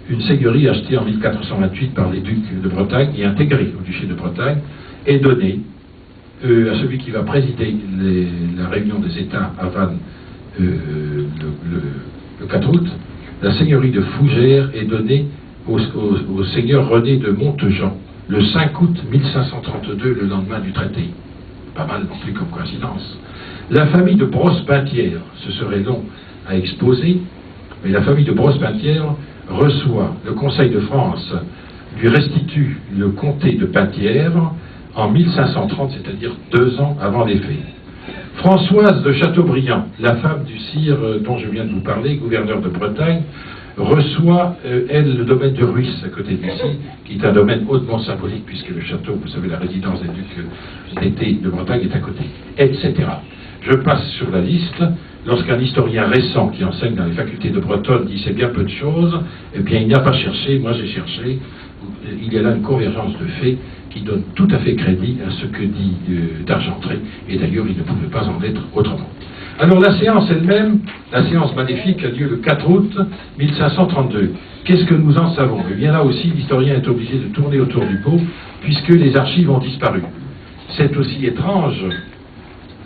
Speaker 2: une seigneurie achetée en 1428 par les ducs de Bretagne et intégrée au duché de Bretagne, est donnée à celui qui va présider la réunion des États à Vannes le 4 août. La seigneurie de Fougères est donnée au seigneur René de Montejean le 5 août 1532, le lendemain du traité. Pas mal non plus comme coïncidence. La famille de Brosse-Pintière, ce serait long à exposer, mais la famille de Brosse-Pintière reçoit le Conseil de France, lui restitue le comté de Pintière en 1530, c'est-à-dire 2 ans avant les faits. Françoise de Chateaubriand, la femme du sire dont je viens de vous parler, gouverneur de Bretagne, reçoit, elle, le domaine de Ruisse, à côté d'ici, qui est un domaine hautement symbolique, puisque le château, vous savez, la résidence des ducs d'été de Bretagne est à côté, etc. Je passe sur la liste. Lorsqu'un historien récent qui enseigne dans les facultés de Bretonne dit c'est bien peu de choses, eh bien il n'a pas cherché, moi j'ai cherché, il y a là une convergence de faits qui donne tout à fait crédit à ce que dit d'Argentré, et d'ailleurs il ne pouvait pas en être autrement. Alors la séance elle-même, la séance maléfique a lieu le 4 août 1532. Qu'est-ce que nous en savons? Eh bien là aussi l'historien est obligé de tourner autour du pot, puisque les archives ont disparu. C'est aussi étrange,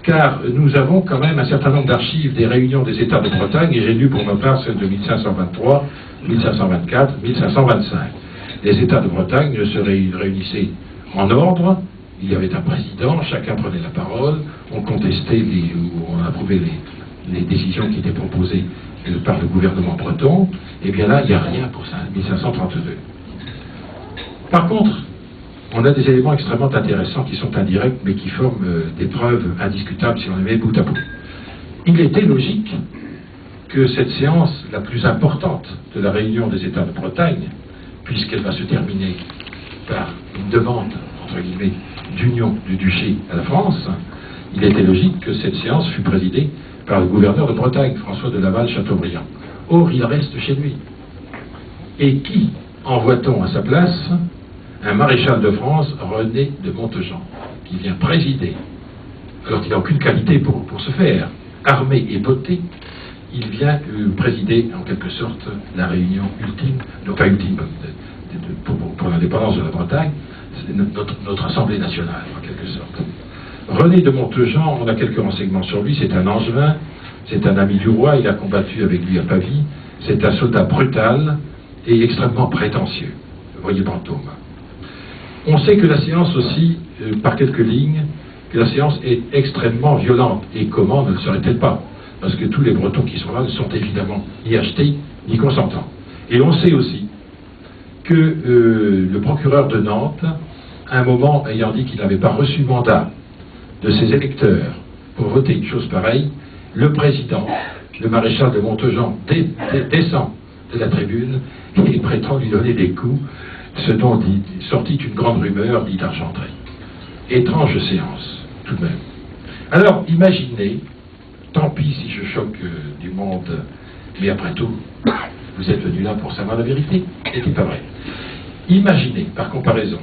Speaker 2: car nous avons quand même un certain nombre d'archives des réunions des États de Bretagne, et j'ai lu pour ma part celles de 1523, 1524, 1525. Les États de Bretagne se réunissaient en ordre, il y avait un président, chacun prenait la parole, on contestait ou on approuvait les décisions qui étaient proposées par le gouvernement breton, et bien là, il n'y a rien pour ça, 1532. Par contre, on a des éléments extrêmement intéressants qui sont indirects, mais qui forment des preuves indiscutables si on les met bout à bout. Il était logique que cette séance la plus importante de la réunion des États de Bretagne, puisqu'elle va se terminer par une demande, entre guillemets, d'union du duché à la France, il était logique que cette séance fût présidée par le gouverneur de Bretagne, François de Laval-Chateaubriand. Or, il reste chez lui. Et qui envoie-t-on à sa place? Un maréchal de France, René de Montejean, qui vient présider, alors qu'il n'a aucune qualité pour ce faire, armé et botté, il vient présider en quelque sorte la réunion ultime, non pas ultime, pour l'indépendance de la Bretagne, notre Assemblée nationale, en quelque sorte. René de Montejean, on a quelques renseignements sur lui, c'est un Angevin, c'est un ami du roi, il a combattu avec lui à Pavie, c'est un soldat brutal et extrêmement prétentieux. Vous voyez Brantôme. On sait que la séance aussi, par quelques lignes, que la séance est extrêmement violente. Et comment ne le serait-elle pas? Parce que tous les Bretons qui sont là ne sont évidemment ni achetés, ni consentants. Et on sait aussi que le procureur de Nantes, à un moment ayant dit qu'il n'avait pas reçu mandat de ses électeurs pour voter une chose pareille, le président, le maréchal de Montejean, descend de la tribune et prétend lui donner des coups, ce dont sortit une grande rumeur, dit Argentré. Étrange séance, tout de même. Alors, imaginez, tant pis si je choque du monde, mais après tout, vous êtes venus là pour savoir la vérité, c'était pas vrai. Imaginez, par comparaison,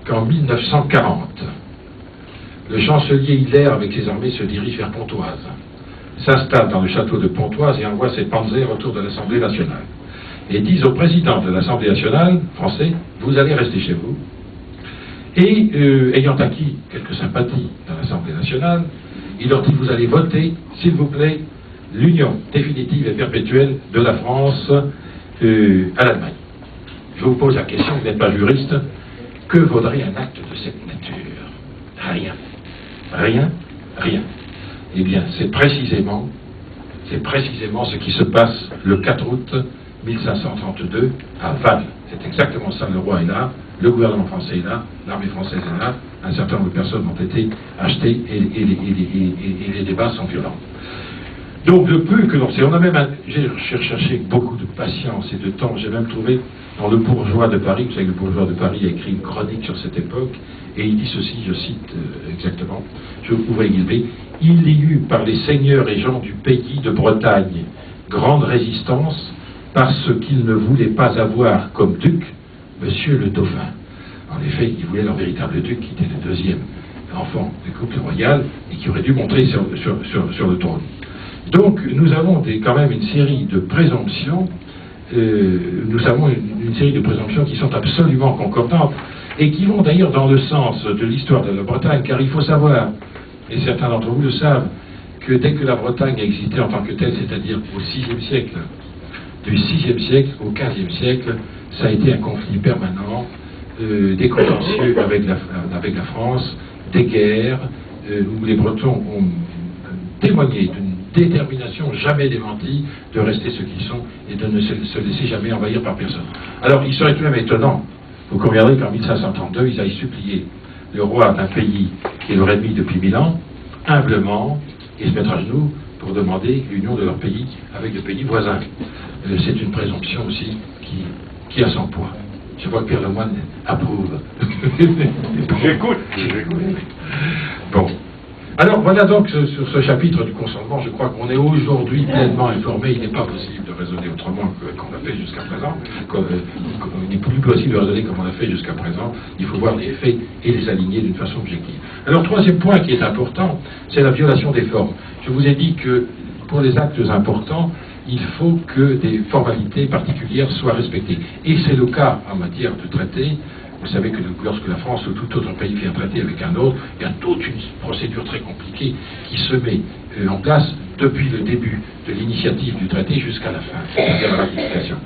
Speaker 2: qu'en 1940, le chancelier Hitler, avec ses armées, se dirige vers Pontoise, s'installe dans le château de Pontoise et envoie ses panzers autour de l'Assemblée nationale. Et disent au président de l'Assemblée nationale, français, vous allez rester chez vous. Et ayant acquis quelques sympathies dans l'Assemblée nationale, il leur dit, vous allez voter, s'il vous plaît, l'union définitive et perpétuelle de la France à l'Allemagne. Je vous pose la question, vous n'êtes pas juriste, que vaudrait un acte de cette nature? Rien. Rien, rien. Eh bien, c'est précisément ce qui se passe le 4 août 1532 à Vannes. C'est exactement ça, le roi est là, le gouvernement français est là, l'armée française est là, un certain nombre de personnes ont été achetées et les débats sont violents. Donc le peu que l'on sait, j'ai recherché beaucoup de patience et de temps, j'ai même trouvé dans le Bourgeois de Paris, vous savez que le Bourgeois de Paris a écrit une chronique sur cette époque, et il dit ceci, je cite exactement, je ouvre les guillemets, il y eut par les seigneurs et gens du pays de Bretagne grande résistance parce qu'ils ne voulaient pas avoir comme duc Monsieur le Dauphin. En effet, ils voulaient leur véritable duc, qui était le deuxième enfant du couple royal, et qui aurait dû monter sur le trône. Donc, nous avons quand même une série de présomptions, qui sont absolument concordantes, et qui vont d'ailleurs dans le sens de l'histoire de la Bretagne, car il faut savoir, et certains d'entre vous le savent, que dès que la Bretagne a existé en tant que telle, c'est-à-dire au VIe siècle, du VIe siècle au XVe siècle, ça a été un conflit permanent, des contentieux avec la France, des guerres, où les Bretons ont témoigné d'une détermination jamais démentie de rester ce qu'ils sont et de ne se laisser jamais envahir par personne. Alors, il serait tout de même étonnant, vous conviendrez qu'en 1532, ils aillent supplier le roi d'un pays qui est leur ennemi depuis 1000 ans, humblement, et se mettre à genoux pour demander l'union de leur pays avec le pays voisin. C'est une présomption aussi qui a son poids. Je vois que Pierre Lemoine approuve.
Speaker 1: J'écoute.
Speaker 2: Bon. Alors voilà donc sur ce chapitre du consentement, je crois qu'on est aujourd'hui pleinement informé. Il n'est pas possible de raisonner autrement qu'on l'a fait jusqu'à présent. Il n'est plus possible de raisonner comme on l'a fait jusqu'à présent. Il faut voir les faits et les aligner d'une façon objective. Alors troisième point qui est important, c'est la violation des formes. Je vous ai dit que pour les actes importants, il faut que des formalités particulières soient respectées. Et c'est le cas en matière de traité. Vous savez que lorsque la France ou tout autre pays fait un traité avec un autre, il y a toute une procédure très compliquée qui se met en place depuis le début de l'initiative du traité jusqu'à la fin, c'est-à-dire la ratification.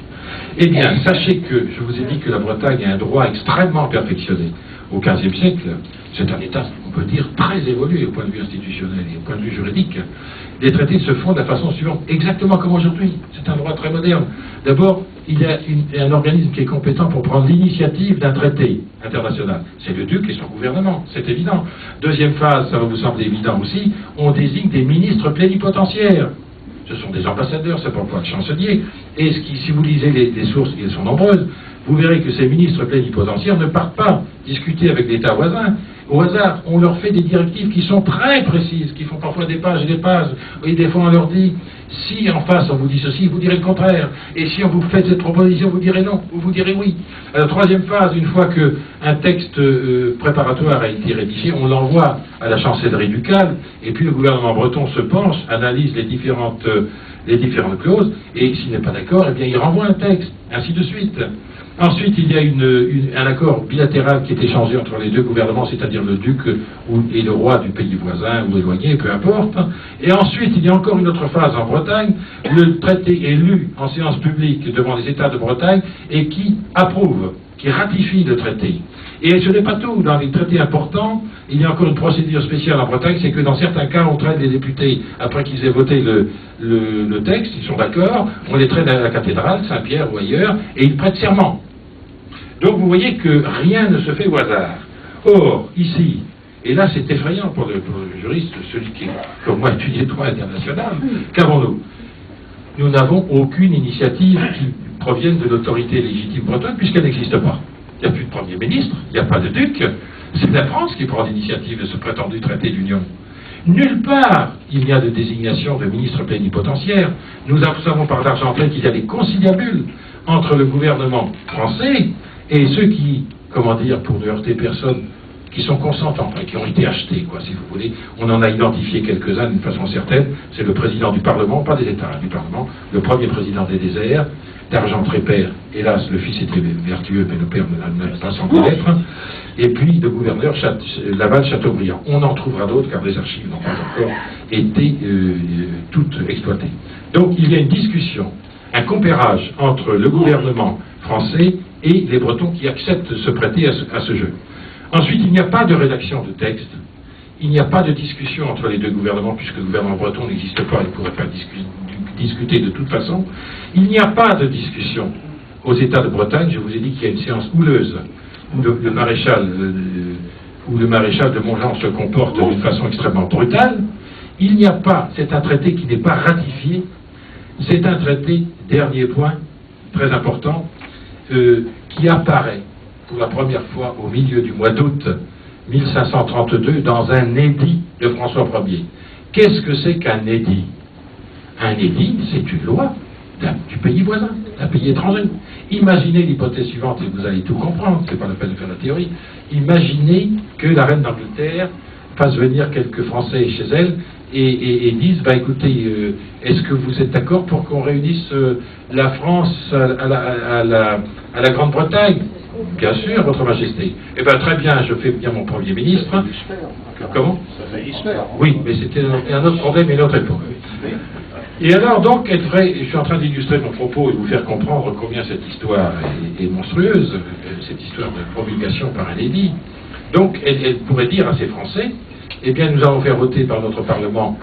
Speaker 2: Eh bien, sachez que je vous ai dit que la Bretagne a un droit extrêmement perfectionné au XVe siècle. C'est un État, on peut dire, très évolué au point de vue institutionnel et au point de vue juridique. Les traités se font de la façon suivante, exactement comme aujourd'hui. C'est un droit très moderne. D'abord, il y a un organisme qui est compétent pour prendre l'initiative d'un traité international. C'est le duc et son gouvernement, c'est évident. Deuxième phase, ça va vous sembler évident aussi, on désigne des ministres plénipotentiaires. Ce sont des ambassadeurs, c'est parfois le chancelier. Et si vous lisez les sources, qui sont nombreuses, vous verrez que ces ministres plénipotentiaires ne partent pas discuter avec l'État voisin. Au hasard, on leur fait des directives qui sont très précises, qui font parfois des pages et des pages. Et des fois, on leur dit, si en face on vous dit ceci, vous direz le contraire. Et si on vous fait cette proposition, vous direz non, ou vous direz oui. Alors, troisième phase, une fois qu'un texte préparatoire a été rédigé, on l'envoie à la chancellerie ducale, et puis le gouvernement breton se penche, analyse les différentes clauses, et s'il n'est pas d'accord, eh bien il renvoie un texte, ainsi de suite. Ensuite, il y a un accord bilatéral qui est échangé entre les deux gouvernements, c'est-à-dire le duc et le roi du pays voisin ou éloigné, peu importe. Et ensuite, il y a encore une autre phase en Bretagne, le traité est lu en séance publique devant les États de Bretagne et qui approuve, qui ratifie le traité. Et ce n'est pas tout. Dans les traités importants, il y a encore une procédure spéciale en Bretagne, c'est que dans certains cas, on traîne les députés, après qu'ils aient voté le texte, ils sont d'accord, on les traîne à la cathédrale, Saint-Pierre ou ailleurs, et ils prêtent serment. Donc vous voyez que rien ne se fait au hasard. Or, ici, et là c'est effrayant pour le juriste, celui qui, comme moi, étudie le droit international, qu'avons-nous? Nous n'avons aucune initiative qui provienne de l'autorité légitime bretonne, puisqu'elle n'existe pas. Il n'y a plus de Premier ministre, il n'y a pas de duc, c'est la France qui prend l'initiative de ce prétendu traité d'union. Nulle part il n'y a de désignation de ministre plénipotentiaire. Nous savons par d'Argentin qu'il y a des conciliabules entre le gouvernement français et ceux qui, comment dire, pour ne heurter personne, qui sont consentants, enfin, qui ont été achetés, quoi, si vous voulez. On en a identifié quelques-uns d'une façon certaine. C'est le président du Parlement, pas des États, du Parlement, le premier président des déserts, d'Argentré père. Hélas, le fils était vertueux, mais le père n'a pas semblé l'être. Et puis le gouverneur Laval-Chateaubriand. On en trouvera d'autres, car les archives n'ont pas encore été toutes exploitées. Donc il y a une discussion, un compérage entre le gouvernement français et les Bretons qui acceptent de se prêter à ce jeu. Ensuite, il n'y a pas de rédaction de texte, il n'y a pas de discussion entre les deux gouvernements, puisque le gouvernement breton n'existe pas, il ne pourrait pas discuter de toute façon. Il n'y a pas de discussion aux États de Bretagne. Je vous ai dit qu'il y a une séance houleuse où le maréchal de Montjean se comporte d'une façon extrêmement brutale. Il n'y a pas, c'est un traité qui n'est pas ratifié, c'est un traité, dernier point, très important, qui apparaît pour la première fois au milieu du mois d'août 1532 dans un édit de François Ier. Qu'est-ce que c'est qu'un édit? Un édit, c'est une loi du pays voisin, d'un pays étranger. Imaginez l'hypothèse suivante, et vous allez tout comprendre, c'est pas la peine de faire la théorie. Imaginez que la reine d'Angleterre fasse venir quelques Français chez elle et disent, bah écoutez, est-ce que vous êtes d'accord pour qu'on réunisse la France à la Grande-Bretagne? Bien sûr, Votre Majesté. Eh bien, très bien, je fais venir mon Premier ministre. Comment? Oui, mais c'était un autre problème et une autre époque. Et alors, donc, je suis en train d'illustrer mon propos et vous faire comprendre combien cette histoire est monstrueuse, cette histoire de promulgation par un édit. Donc, elle pourrait dire à ces Français, eh bien, nous allons faire voter par notre Parlement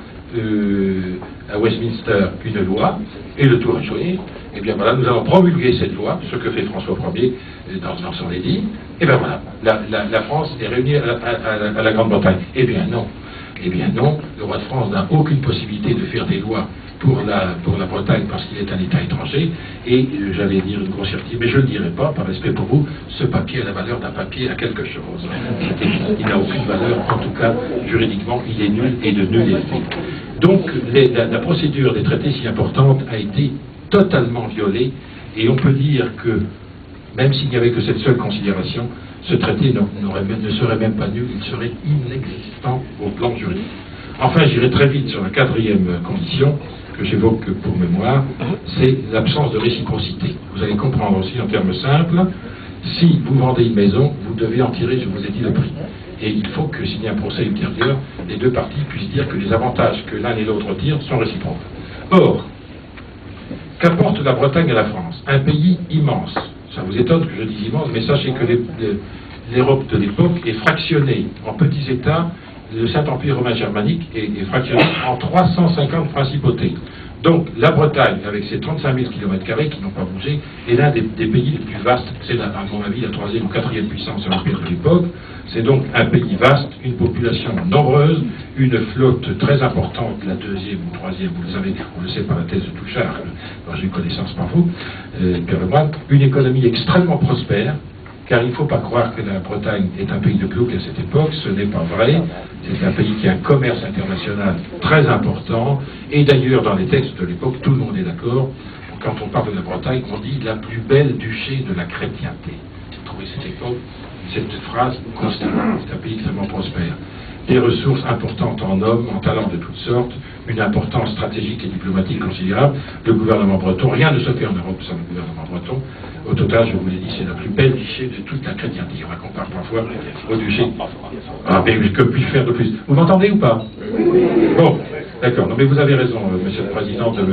Speaker 2: à Westminster une loi, et le tour est joué. Eh bien voilà, nous allons promulguer cette loi, ce que fait François Ier dans son édit. Et bien voilà, la France est réunie à la Grande-Bretagne. Eh bien non, le roi de France n'a aucune possibilité de faire des lois pour la Bretagne parce qu'il est un État étranger. Et j'allais dire une grossièreté, mais je ne le dirai pas, par respect pour vous, ce papier a la valeur d'un papier à quelque chose. Il n'a aucune valeur, en tout cas juridiquement, il est nul et de nulle effet. Donc la procédure des traités si importante a été totalement violée, et on peut dire que, même s'il n'y avait que cette seule considération, ce traité ne serait même pas nul, il serait inexistant au plan juridique. Enfin, j'irai très vite sur la quatrième condition que j'évoque pour mémoire, c'est l'absence de réciprocité. Vous allez comprendre aussi en termes simples, si vous vendez une maison, vous devez en tirer, je vous ai dit, le prix. Et il faut que, s'il y a un procès ultérieur, les deux parties puissent dire que les avantages que l'un et l'autre tirent sont réciproques. Or, qu'apporte la Bretagne à la France? Un pays immense. Ça vous étonne que je dise immense, mais sachez que l'Europe de l'époque est fractionnée en petits États. Le Saint-Empire romain germanique est fractionné en 350 principautés. Donc la Bretagne, avec ses 35 000 km² qui n'ont pas bougé, est l'un des pays les plus vastes. C'est, à mon avis, la troisième ou quatrième puissance européenne de l'époque. C'est donc un pays vaste, une population nombreuse, une flotte très importante, la deuxième ou troisième, vous le savez, on le sait par la thèse de Touchard, dont j'ai une connaissance par vous, Pierre Lemoine, une économie extrêmement prospère, car il ne faut pas croire que la Bretagne est un pays de plouc à cette époque, ce n'est pas vrai. C'est un pays qui a un commerce international très important, et d'ailleurs dans les textes de l'époque, tout le monde est d'accord. Quand on parle de la Bretagne, on dit la plus belle duché de la chrétienté. Vous trouvez cette phrase constante. C'est un pays extrêmement prospère. Des ressources importantes en hommes, en talents de toutes sortes, une importance stratégique et diplomatique considérable. Le gouvernement breton, rien ne se fait en Europe sans le gouvernement breton. Au total, je vous l'ai dit, c'est la plus belle duché de toute la chrétienté. On la compare parfois au duché. Ah, mais que puis-je faire de plus? Vous m'entendez ou pas? Bon, d'accord. Non, mais vous avez raison, Monsieur le Président, de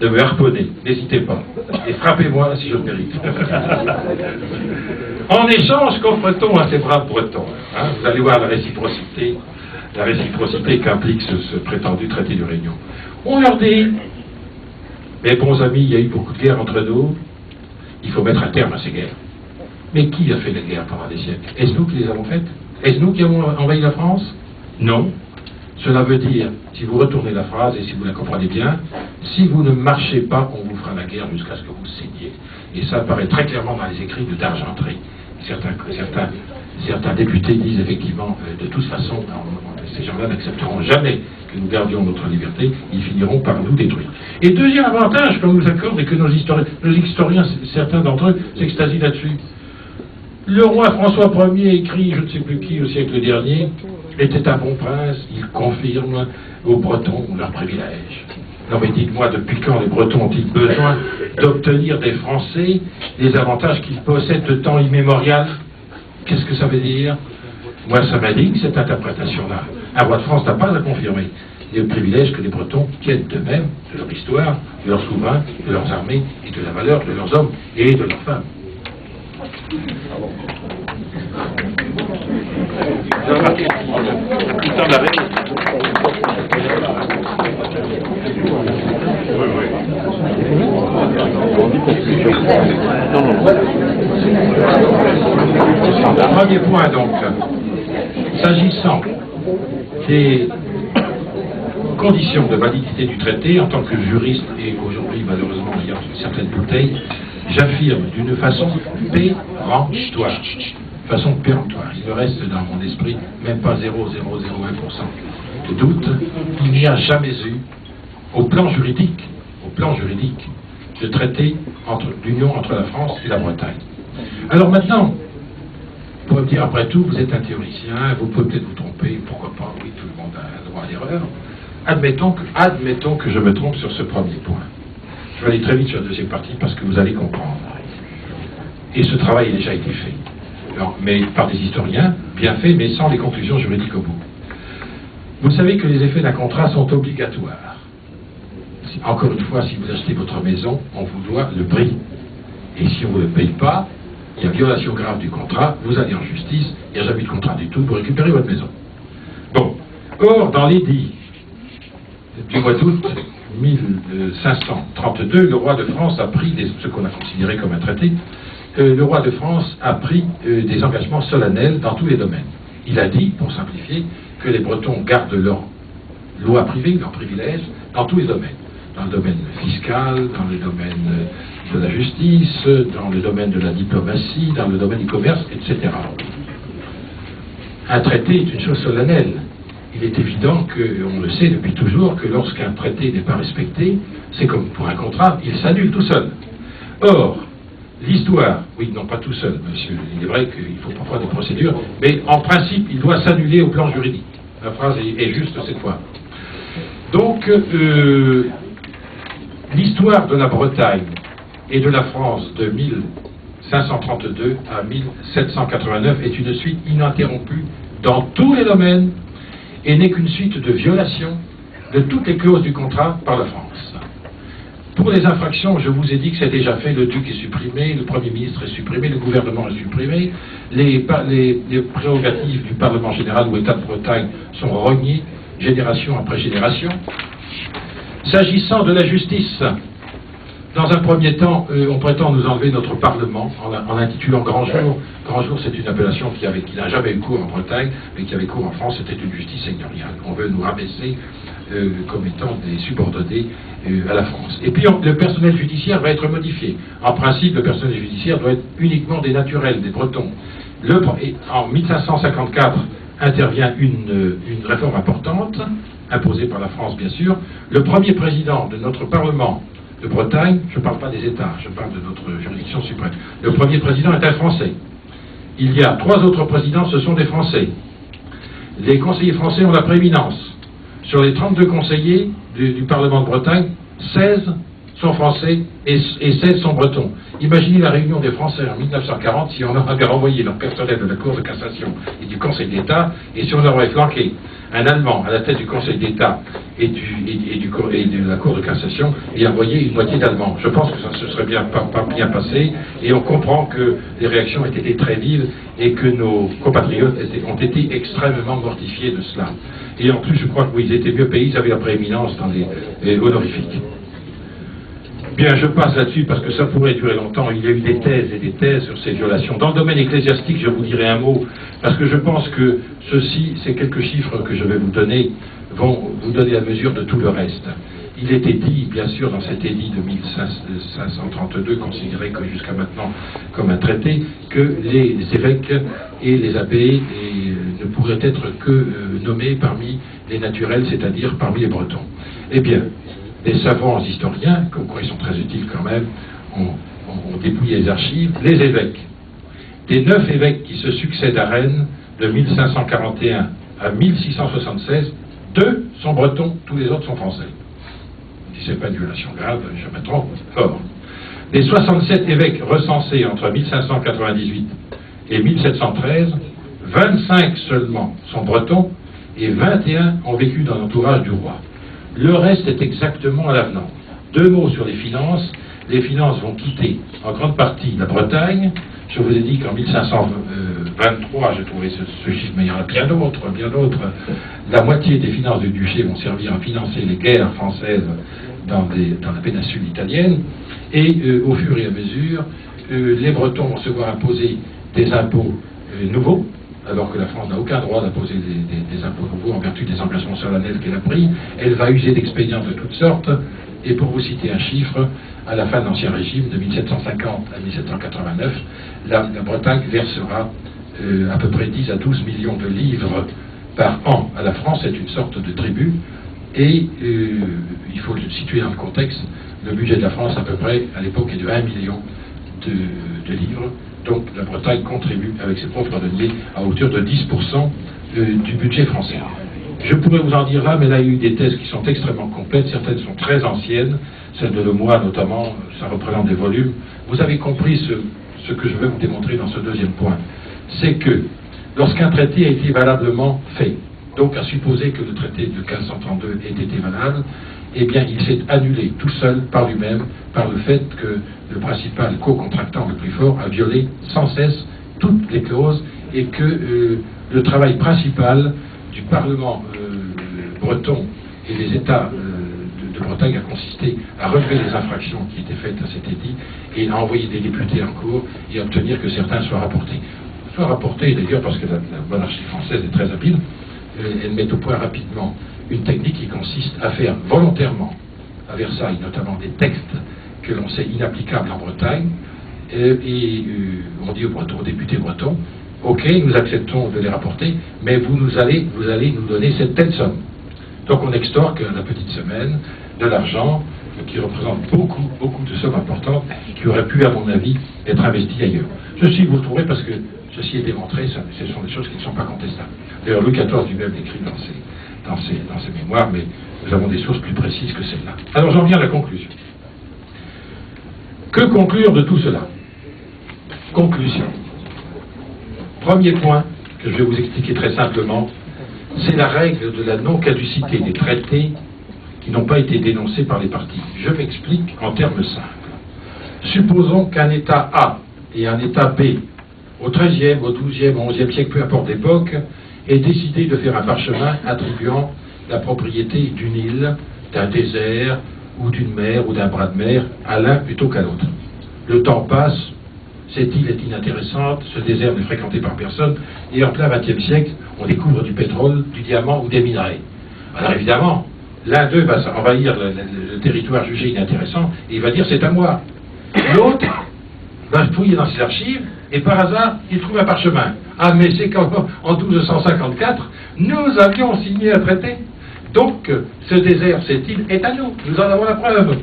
Speaker 2: me harponner. N'hésitez pas. Et frappez-moi si je le mérite. En échange, qu'offre-t-on à ces braves Bretons? Vous allez voir la réciprocité qu'implique ce prétendu traité de Réunion. On leur dit, mes bons amis, il y a eu beaucoup de guerres entre nous, il faut mettre un terme à ces guerres. Mais qui a fait les guerres pendant des siècles? Est-ce nous qui les avons faites? Est-ce nous qui avons envahi la France? Non. Cela veut dire, si vous retournez la phrase et si vous la comprenez bien, si vous ne marchez pas, on vous fera la guerre jusqu'à ce que vous saigniez. Et ça apparaît très clairement dans les écrits de d'Argentré. Certains députés disent effectivement, de toute façon, ces gens-là n'accepteront jamais que nous gardions notre liberté, ils finiront par nous détruire. Et deuxième avantage qu'on nous accorde et que nos historiens, certains d'entre eux, s'extasient là-dessus. Le roi François Ier écrit, je ne sais plus qui, au siècle dernier, était un bon prince, il confirme aux Bretons leurs privilèges. Non mais dites-moi, depuis quand les Bretons ont-ils besoin d'obtenir des Français les avantages qu'ils possèdent de temps immémorial? Qu'est-ce que ça veut dire? Moi, ça m'indigne cette interprétation-là. Un roi de France n'a pas à confirmer les privilèges que les Bretons tiennent d'eux-mêmes, de leur histoire, de leurs souverains, de leurs armées et de la valeur de leurs hommes et de leurs femmes. Premier point donc, s'agissant des conditions de validité du traité, en tant que juriste, et aujourd'hui malheureusement ayant une certaine bouteille, j'affirme d'une façon péremptoire. Il me reste dans mon esprit même pas 0,001% de doute. Il n'y a jamais eu, au plan juridique, de traité d'union entre la France et la Bretagne. Alors maintenant, vous pouvez me dire, après tout, vous êtes un théoricien, vous pouvez peut-être vous tromper, pourquoi pas, oui, tout le monde a le droit à l'erreur. Admettons que je me trompe sur ce premier point. Je vais aller très vite sur la deuxième partie parce que vous allez comprendre. Et ce travail a déjà été fait. Alors, mais par des historiens, bien fait, mais sans les conclusions juridiques au bout. Vous savez que les effets d'un contrat sont obligatoires. Encore une fois, si vous achetez votre maison, on vous doit le prix. Et si on ne vous le paye pas, il y a violation grave du contrat, vous allez en justice, il n'y a jamais eu de contrat du tout pour récupérer votre maison. Bon. Or, dans l'édit du mois d'août 1532, le roi de France a pris ce qu'on a considéré comme un traité. Le roi de France a pris des engagements solennels dans tous les domaines. Il a dit, pour simplifier, que les Bretons gardent leurs lois privées, leurs privilèges, dans tous les domaines. Dans le domaine fiscal, dans le domaine de la justice, dans le domaine de la diplomatie, dans le domaine du commerce, etc. Un traité est une chose solennelle. Il est évident on le sait depuis toujours, que lorsqu'un traité n'est pas respecté, c'est comme pour un contrat, il s'annule tout seul. Or, l'histoire, oui, non pas tout seul, monsieur, il est vrai qu'il faut parfois des procédures, mais en principe, il doit s'annuler au plan juridique. La phrase est juste cette fois. Donc, l'histoire de la Bretagne et de la France de 1532 à 1789 est une suite ininterrompue dans tous les domaines et n'est qu'une suite de violations de toutes les clauses du contrat par la France. Pour les infractions, je vous ai dit que c'est déjà fait, le duc est supprimé, le Premier ministre est supprimé, le gouvernement est supprimé, les prérogatives du Parlement général ou État de Bretagne sont reniées, génération après génération. S'agissant de la justice, dans un premier temps, on prétend nous enlever notre Parlement en l'intitulant Grand Jour. Grand Jour, c'est une appellation qui n'a jamais eu cours en Bretagne, mais qui avait cours en France, c'était une justice seigneuriale. On veut nous rabaisser comme étant des subordonnés à la France. Et puis le personnel judiciaire va être modifié. En principe, le personnel judiciaire doit être uniquement des naturels, des Bretons. En 1554 intervient une réforme importante, imposée par la France bien sûr. Le premier président de notre Parlement de Bretagne, je ne parle pas des États, je parle de notre juridiction suprême. Le premier président est un Français. Il y a 3 autres présidents, ce sont des Français. Les conseillers français ont la prééminence. Sur les 32 conseillers du Parlement de Bretagne, 16 sont français et 16 sont bretons. Imaginez la réunion des Français en 1940 si on avait renvoyé leur personnel de la Cour de cassation et du Conseil d'État, et si on aurait flanqué un Allemand à la tête du Conseil d'État et de la Cour de cassation et envoyé une moitié d'Allemands. Je pense que ça se serait pas bien passé, et on comprend que les réactions ont été très vives et que nos compatriotes ont été extrêmement mortifiés de cela. Et en plus, je crois qu'ils étaient mieux payés, ils avaient la prééminence dans les honorifiques. Bien, je passe là-dessus parce que ça pourrait durer longtemps. Il y a eu des thèses et des thèses sur ces violations. Dans le domaine ecclésiastique, je vous dirai un mot, parce que je pense que ces quelques chiffres que je vais vous donner, vont vous donner la mesure de tout le reste. Il était dit, bien sûr, dans cet édit de 1532, considéré que jusqu'à maintenant comme un traité, que les évêques et les abbés ne pourraient être que nommés parmi les naturels, c'est-à-dire parmi les Bretons. Eh bien, les savants historiens, comme quoi ils sont très utiles quand même, ont dépouillé les archives. Les évêques, des 9 évêques qui se succèdent à Rennes, de 1541 à 1676, 2 sont bretons, tous les autres sont français. Si ce n'est pas une violation grave, je me trompe fort. Des 67 évêques recensés entre 1598 et 1713, 25 seulement sont bretons et 21 ont vécu dans l'entourage du roi. Le reste est exactement à l'avenant. 2 mots sur les finances. Les finances vont quitter en grande partie la Bretagne. Je vous ai dit qu'en 1523, j'ai trouvé ce chiffre, mais il y en a bien d'autres. La moitié des finances du duché vont servir à financer les guerres françaises dans la péninsule italienne. Et au fur et à mesure, les Bretons vont se voir imposer des impôts nouveaux, alors que la France n'a aucun droit d'imposer des impôts nouveaux en vertu des engagements solennels qu'elle a pris. Elle va user d'expédients de toutes sortes. Et pour vous citer un chiffre, à la fin de l'Ancien Régime, de 1750 à 1789, la Bretagne versera à peu près 10 à 12 millions de livres par an à la France. C'est une sorte de tribut. Et il faut le situer dans le contexte. Le budget de la France, à peu près, à l'époque, est de 1 million de livres. Donc la Bretagne contribue avec ses propres deniers à hauteur de 10% du budget français. Je pourrais vous en dire là, mais là il y a eu des thèses qui sont extrêmement complètes, certaines sont très anciennes, celle de Lemoine notamment, ça représente des volumes. Vous avez compris ce que je vais vous démontrer dans ce deuxième point. C'est que lorsqu'un traité a été valablement fait, donc à supposer que le traité de 1532 ait été valable, eh bien il s'est annulé tout seul par lui-même, par le fait que le principal co-contractant le plus fort a violé sans cesse toutes les clauses, et que le travail principal du Parlement breton et des États de Bretagne a consisté à relever les infractions qui étaient faites à cet édit et à envoyer des députés en cour et à obtenir que certains soient rapportés. Soient rapportés d'ailleurs parce que la monarchie française est très habile, elle met au point rapidement une technique qui consiste à faire volontairement à Versailles notamment des textes que l'on sait inapplicables en Bretagne, et on dit aux députés bretons: ok, nous acceptons de les rapporter, mais vous allez nous donner cette telle somme. Donc on extorque à la petite semaine de l'argent qui représente beaucoup de sommes importantes qui auraient pu, à mon avis, être investies ailleurs. Ceci, vous le trouverez parce que ceci est démontré, ce sont des choses qui ne sont pas contestables. D'ailleurs, Louis XIV lui-même l'écrit dans ses mémoires, mais nous avons des sources plus précises que celles-là. Alors j'en viens à la conclusion. Que conclure de tout cela? Conclusion. Premier point que je vais vous expliquer très simplement, c'est la règle de la non-caducité des traités qui n'ont pas été dénoncés par les partis. Je m'explique en termes simples. Supposons qu'un État A et un État B, au XIIIe, au XIIe, au XIe siècle, peu importe l'époque, aient décidé de faire un parchemin attribuant la propriété d'une île, d'un désert, ou d'une mer, ou d'un bras de mer, à l'un plutôt qu'à l'autre. Le temps passe, cette île est inintéressante, ce désert n'est fréquenté par personne, et en plein XXe siècle, on découvre du pétrole, du diamant ou des minerais. Alors évidemment, l'un d'eux va envahir le territoire jugé inintéressant, et il va dire c'est à moi. L'autre va fouiller dans ses archives, et par hasard, il trouve un parchemin. Ah, mais c'est qu'en 1254, nous avions signé un traité. Donc, ce désert, cette île est à nous. Nous en avons la preuve.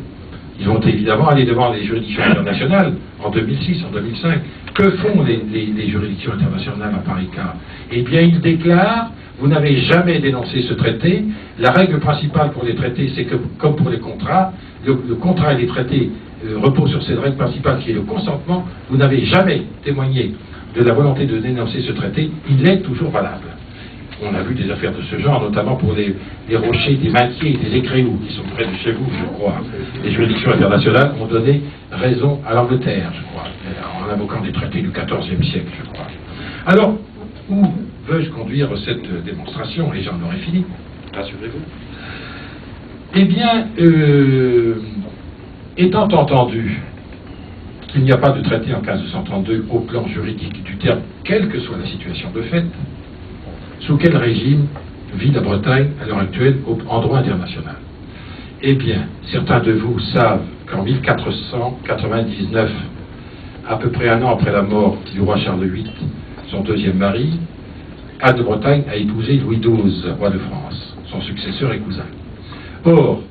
Speaker 2: Ils vont évidemment aller devant les juridictions internationales en 2006, en 2005. Que font les juridictions internationales en pareil cas? Eh bien, ils déclarent, vous n'avez jamais dénoncé ce traité. La règle principale pour les traités, c'est que, comme pour les contrats, le contrat et les traités reposent sur cette règle principale qui est le consentement. Vous n'avez jamais témoigné de la volonté de dénoncer ce traité. Il est toujours valable. On a vu des affaires de ce genre, notamment pour les rochers des Mainquiers et des Écréous, qui sont près de chez vous, je crois. Les juridictions internationales ont donné raison à l'Angleterre, je crois, en invoquant des traités du XIVe siècle, je crois. Alors, où veux-je conduire cette démonstration? Et j'en aurai fini, rassurez-vous. Eh bien, étant entendu qu'il n'y a pas de traité en 1532 au plan juridique du terme, quelle que soit la situation de fait, sous quel régime vit la Bretagne à l'heure actuelle en droit international? Eh bien, certains de vous savent qu'en 1499, à peu près un an après la mort du roi Charles VIII, son deuxième mari, Anne de Bretagne a épousé Louis XII, roi de France, son successeur et cousin. Or,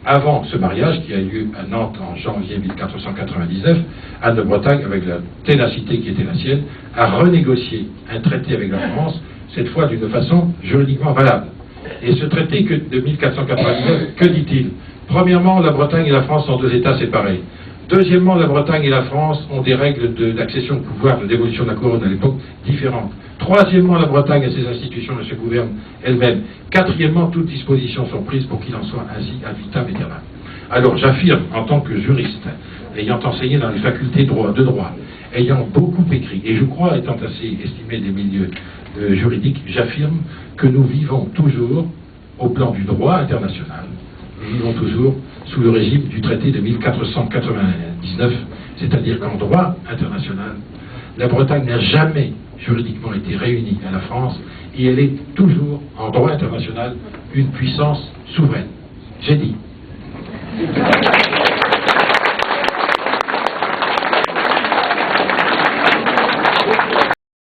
Speaker 2: avant ce mariage, qui a eu lieu à Nantes en janvier 1499, Anne de Bretagne, avec la ténacité qui était la sienne, a renégocié un traité avec la France, cette fois d'une façon juridiquement valable. Et ce traité de 1499, que dit-il? Premièrement, la Bretagne et la France sont deux États séparés. Deuxièmement, la Bretagne et la France ont des règles d'accession au pouvoir, de dévolution de la couronne à l'époque différentes. Troisièmement, la Bretagne et ses institutions ne se gouvernent elles-mêmes. Quatrièmement, toutes dispositions sont prises pour qu'il en soit ainsi ad vitam aeternam. Alors j'affirme, en tant que juriste, ayant enseigné dans les facultés de droit, ayant beaucoup écrit, et je crois étant assez estimé des milieux juridiques, j'affirme que nous vivons toujours au plan du droit international. Nous vivons toujours sous le régime du traité de 1499, c'est-à-dire qu'en droit international, la Bretagne n'a jamais juridiquement été réunie à la France et elle est toujours, en droit international, une puissance souveraine. J'ai dit.